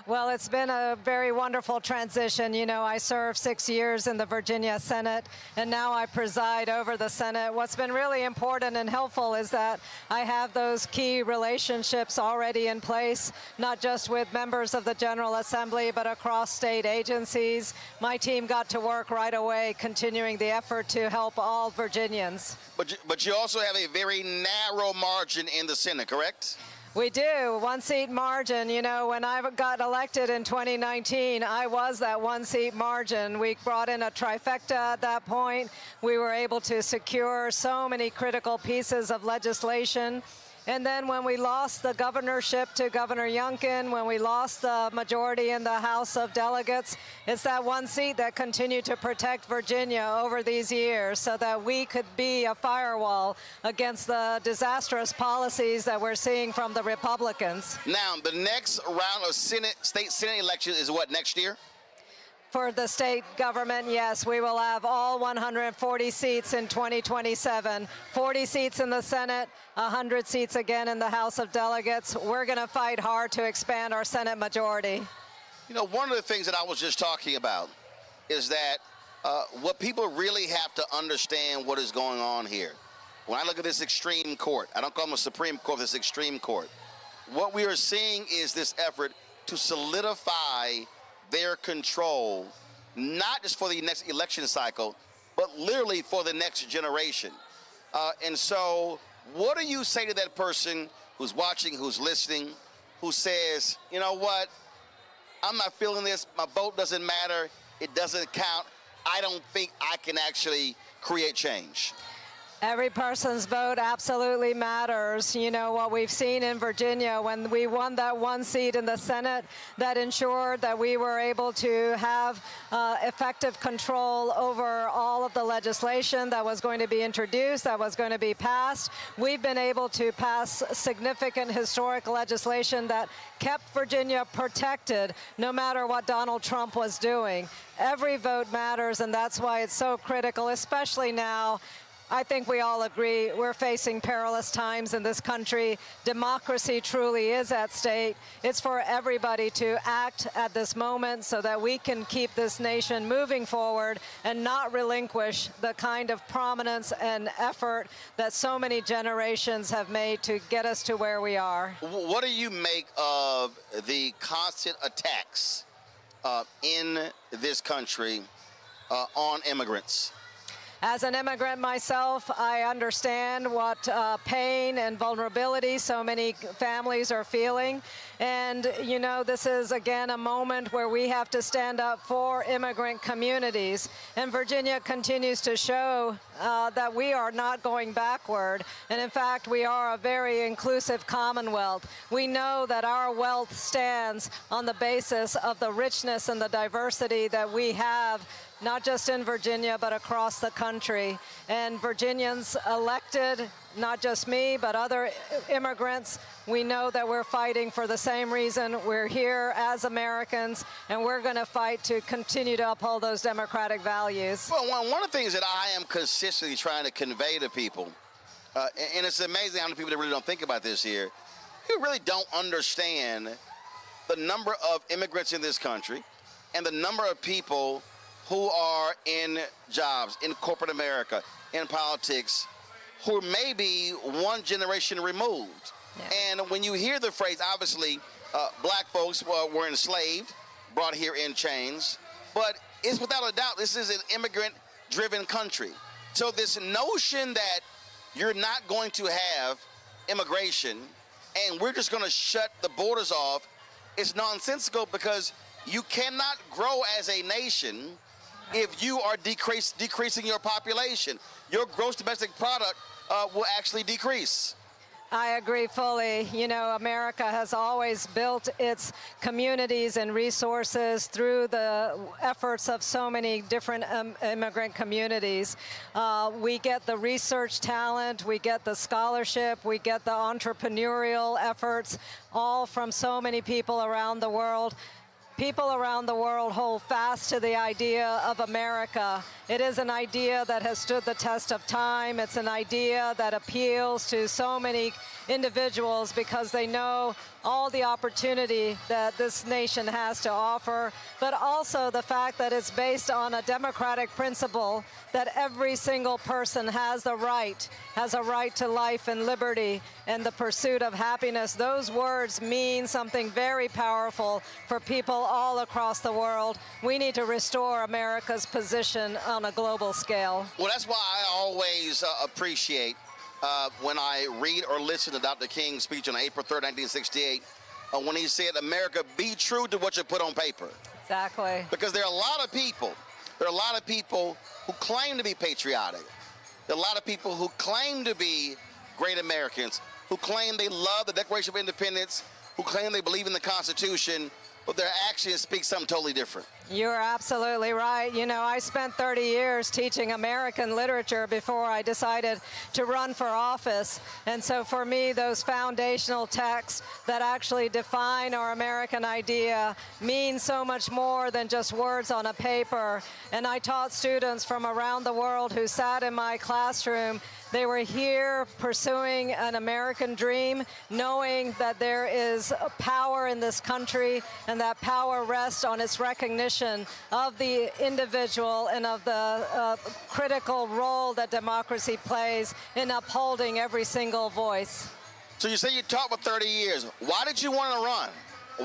Well, it's been a very wonderful transition. You know, I served 6 years in the Virginia Senate, and now I preside over the Senate. What's been really important and helpful is that I have those key relationships already in place, not just with members of the General Assembly, but across state agencies. My team got to work right away, continuing the effort to help all Virginians. But you also have a very narrow margin in the Senate, correct? We do. One-seat margin. You know, when I got elected in 2019, I was that one-seat margin. We brought in a trifecta at that point. We were able to secure so many critical pieces of legislation. And then when we lost the governorship to Governor Youngkin, when we lost the majority in the House of Delegates, it's that one seat that continued to protect Virginia over these years so that we could be a firewall against the disastrous policies that we're seeing from the Republicans. Now, the next round of state Senate election is what, next year? For the state government, yes, we will have all 140 seats in 2027, 40 seats in the Senate, 100 seats again in the House of Delegates. We're going to fight hard to expand our Senate majority. You know, one of the things that I was just talking about is that what people really have to understand what is going on here. When I look at this extreme court, I don't call them a Supreme Court, this extreme court. What we are seeing is this effort to solidify their control, not just for the next election cycle, but literally for the next generation. And so what do you say to that person who's watching, who's listening, who says, you know what, I'm not feeling this, my vote doesn't matter, it doesn't count, I don't think I can actually create change? Every person's vote absolutely matters. You know, what we've seen in Virginia when we won that one seat in the Senate, that ensured that we were able to have effective control over all of the legislation that was going to be introduced, that was going to be passed. We've been able to pass significant historic legislation that kept Virginia protected no matter what Donald Trump was doing. Every vote matters, and that's why it's so critical, especially now. I think we all agree we're facing perilous times in this country. Democracy truly is at stake. It's for everybody to act at this moment so that we can keep this nation moving forward and not relinquish the kind of prominence and effort that so many generations have made to get us to where we are. What do you make of the constant attacks in this country on immigrants? As an immigrant myself, I understand what pain and vulnerability so many families are feeling. And, you know, this is, again, a moment where we have to stand up for immigrant communities. And Virginia continues to show that we are not going backward. And, in fact, we are a very inclusive Commonwealth. We know that our wealth stands on the basis of the richness and the diversity that we have, not just in Virginia, but across the country. And Virginians elected, not just me, but other immigrants, we know that we're fighting for the same reason. We're here as Americans, and we're going to fight to continue to uphold those democratic values. Well, one of the things that I am consistently trying to convey to people, and it's amazing how many people that really don't think about this here, who really don't understand the number of immigrants in this country and the number of people who are in jobs, in corporate America, in politics, who may be one generation removed. Yeah. And when you hear the phrase, obviously, black folks were enslaved, brought here in chains, but it's without a doubt, this is an immigrant-driven country. So this notion that you're not going to have immigration and we're just going to shut the borders off is nonsensical, because you cannot grow as a nation if you are decreasing your population. Your gross domestic product will actually decrease. I agree fully. You know, America has always built its communities and resources through the efforts of so many different immigrant communities. We get the research talent, we get the scholarship, we get the entrepreneurial efforts, all from so many people around the world. People around the world hold fast to the idea of America. It is an idea that has stood the test of time. It's an idea that appeals to so many individuals because they know all the opportunity that this nation has to offer, but also the fact that it's based on a democratic principle that every single person has a right to life and liberty and the pursuit of happiness. Those words mean something very powerful for people all across the world. We need to restore America's position on a global scale. Well, that's why I always appreciate when I read or listen to Dr. King's speech on April 3rd, 1968, when he said, America, be true to what you put on paper. Exactly. Because there are a lot of people who claim to be patriotic. There are a lot of people who claim to be great Americans, who claim they love the Declaration of Independence, who claim they believe in the Constitution, but their actions speak something totally different. You're absolutely right. You know, I spent 30 years teaching American literature before I decided to run for office. And so for me, those foundational texts that actually define our American idea mean so much more than just words on a paper. And I taught students from around the world who sat in my classroom. They were here pursuing an American dream, knowing that there is power in this country, and that power rests on its recognition of the individual and of the critical role that democracy plays in upholding every single voice. So you say you taught for 30 years. Why did you want to run?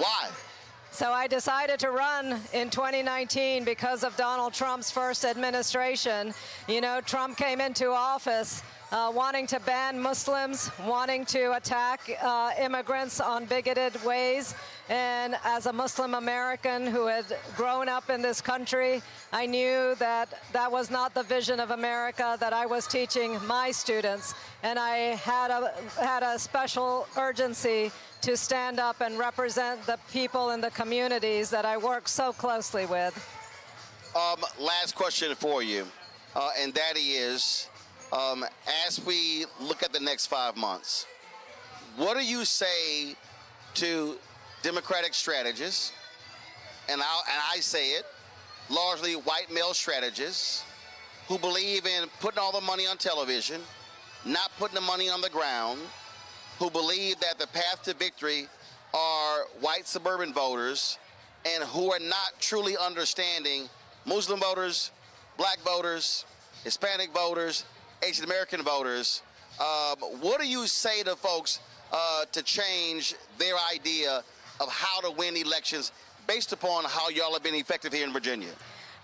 Why? So I decided to run in 2019 because of Donald Trump's first administration. You know, Trump came into office wanting to ban Muslims, wanting to attack immigrants on bigoted ways. And as a Muslim American who had grown up in this country, I knew that that was not the vision of America that I was teaching my students. And I had a special urgency to stand up and represent the people in the communities that I work so closely with. Last question for you, and that is, as we look at the next 5 months, what do you say to Democratic strategists, and I say it, largely white male strategists, who believe in putting all the money on television, not putting the money on the ground, who believe that the path to victory are white suburban voters, and who are not truly understanding Muslim voters, black voters, Hispanic voters, Asian American voters? What do you say to folks to change their idea of how to win elections based upon how y'all have been effective here in Virginia?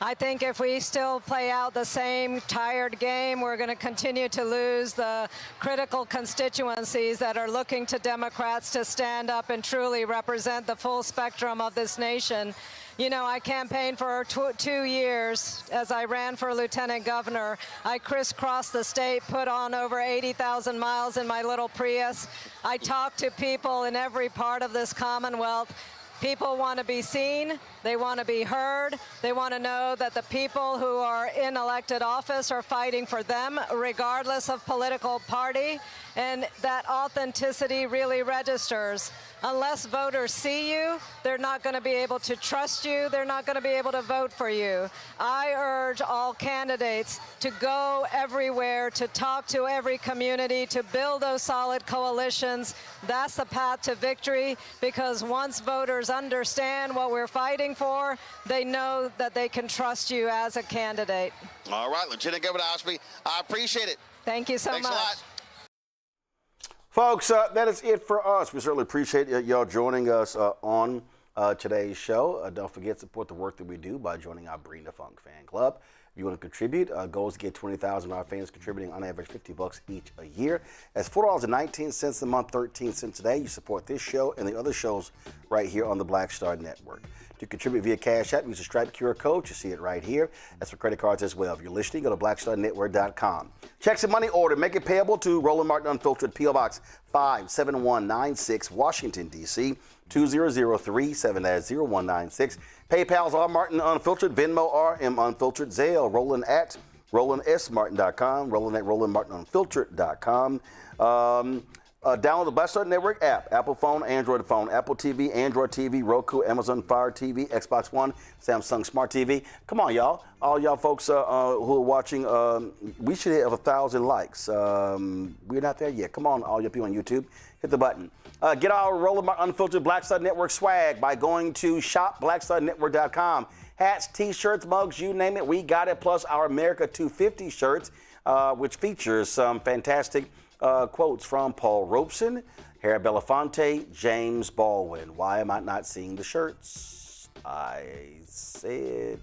I think if we still play out the same tired game, we're going to continue to lose the critical constituencies that are looking to Democrats to stand up and truly represent the full spectrum of this nation. You know, I campaigned for 2 years as I ran for lieutenant governor. I crisscrossed the state, put on over 80,000 miles in my little Prius. I talked to people in every part of this Commonwealth. People want to be seen, they want to be heard, they want to know that the people who are in elected office are fighting for them, regardless of political party, and that authenticity really registers. Unless voters see you, they're not going to be able to trust you, they're not going to be able to vote for you. I urge all candidates to go everywhere, to talk to every community, to build those solid coalitions. That's the path to victory, because once voters understand what we're fighting for, they know that they can trust you as a candidate. All right, Lieutenant Governor Osby, I appreciate it. Thank you so much. Thanks a lot. Folks, that is it for us. We certainly appreciate y'all joining us on today's show. Don't forget to support the work that we do by joining our Bring the Funk fan club. If you want to contribute, goal is to get 20,000 of our fans contributing on average $50 each a year. That's $4.19 a month, 13 cents a day. You support this show and the other shows right here on the Black Star Network. To contribute via Cash App, use the Stripe QR code. You see it right here. That's for credit cards as well. If you're listening, go to blackstarnetwork.com. Checks and money order. Make it payable to Roland Martin Unfiltered, P.O. Box 57196, Washington, D.C. 20037-0196. PayPal's R Martin Unfiltered, Venmo RM Unfiltered, Zelle, Roland at RolandSMartin.com, Roland at RolandMartinUnfiltered.com. Download the Black Star Network app, Apple phone, Android phone, Apple TV, Android TV, Roku, Amazon Fire TV, Xbox One, Samsung Smart TV. Come on, y'all. All y'all folks who are watching, we should have 1,000 likes. We're not there yet. Come on, all you people on YouTube, hit the button. Get our Roland Martin Unfiltered Black Star Network swag by going to shopblackstarnetwork.com. Hats, T-shirts, mugs, you name it, we got it. Plus our America 250 shirts, which features some fantastic quotes from Paul Robeson, Harry Belafonte, James Baldwin. Why am I not seeing the shirts? I said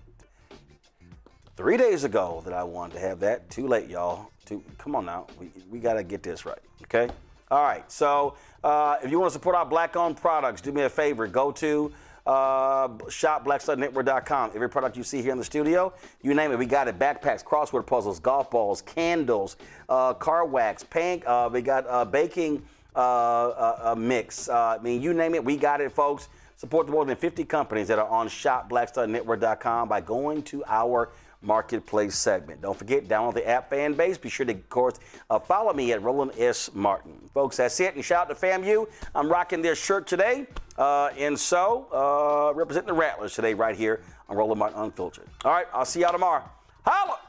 3 days ago that I wanted to have that. Too late, y'all. Come on now. We got to get this right, okay? All right, so if you want to support our black-owned products, do me a favor. Go to shopblackstarnetwork.com. Every product you see here in the studio, you name it, we got it. Backpacks, crossword puzzles, golf balls, candles, car wax, paint. We got baking mix. I mean, you name it, we got it, folks. Support the more than 50 companies that are on shopblackstarnetwork.com by going to our marketplace segment. Don't forget, download the app Fanbase. Be sure to, of course, follow me at Roland S. Martin. Folks, that's it. And shout out to FAMU. I'm rocking their shirt today. Representing the Rattlers today right here on Roland Martin Unfiltered. All right, I'll see y'all tomorrow. Holla!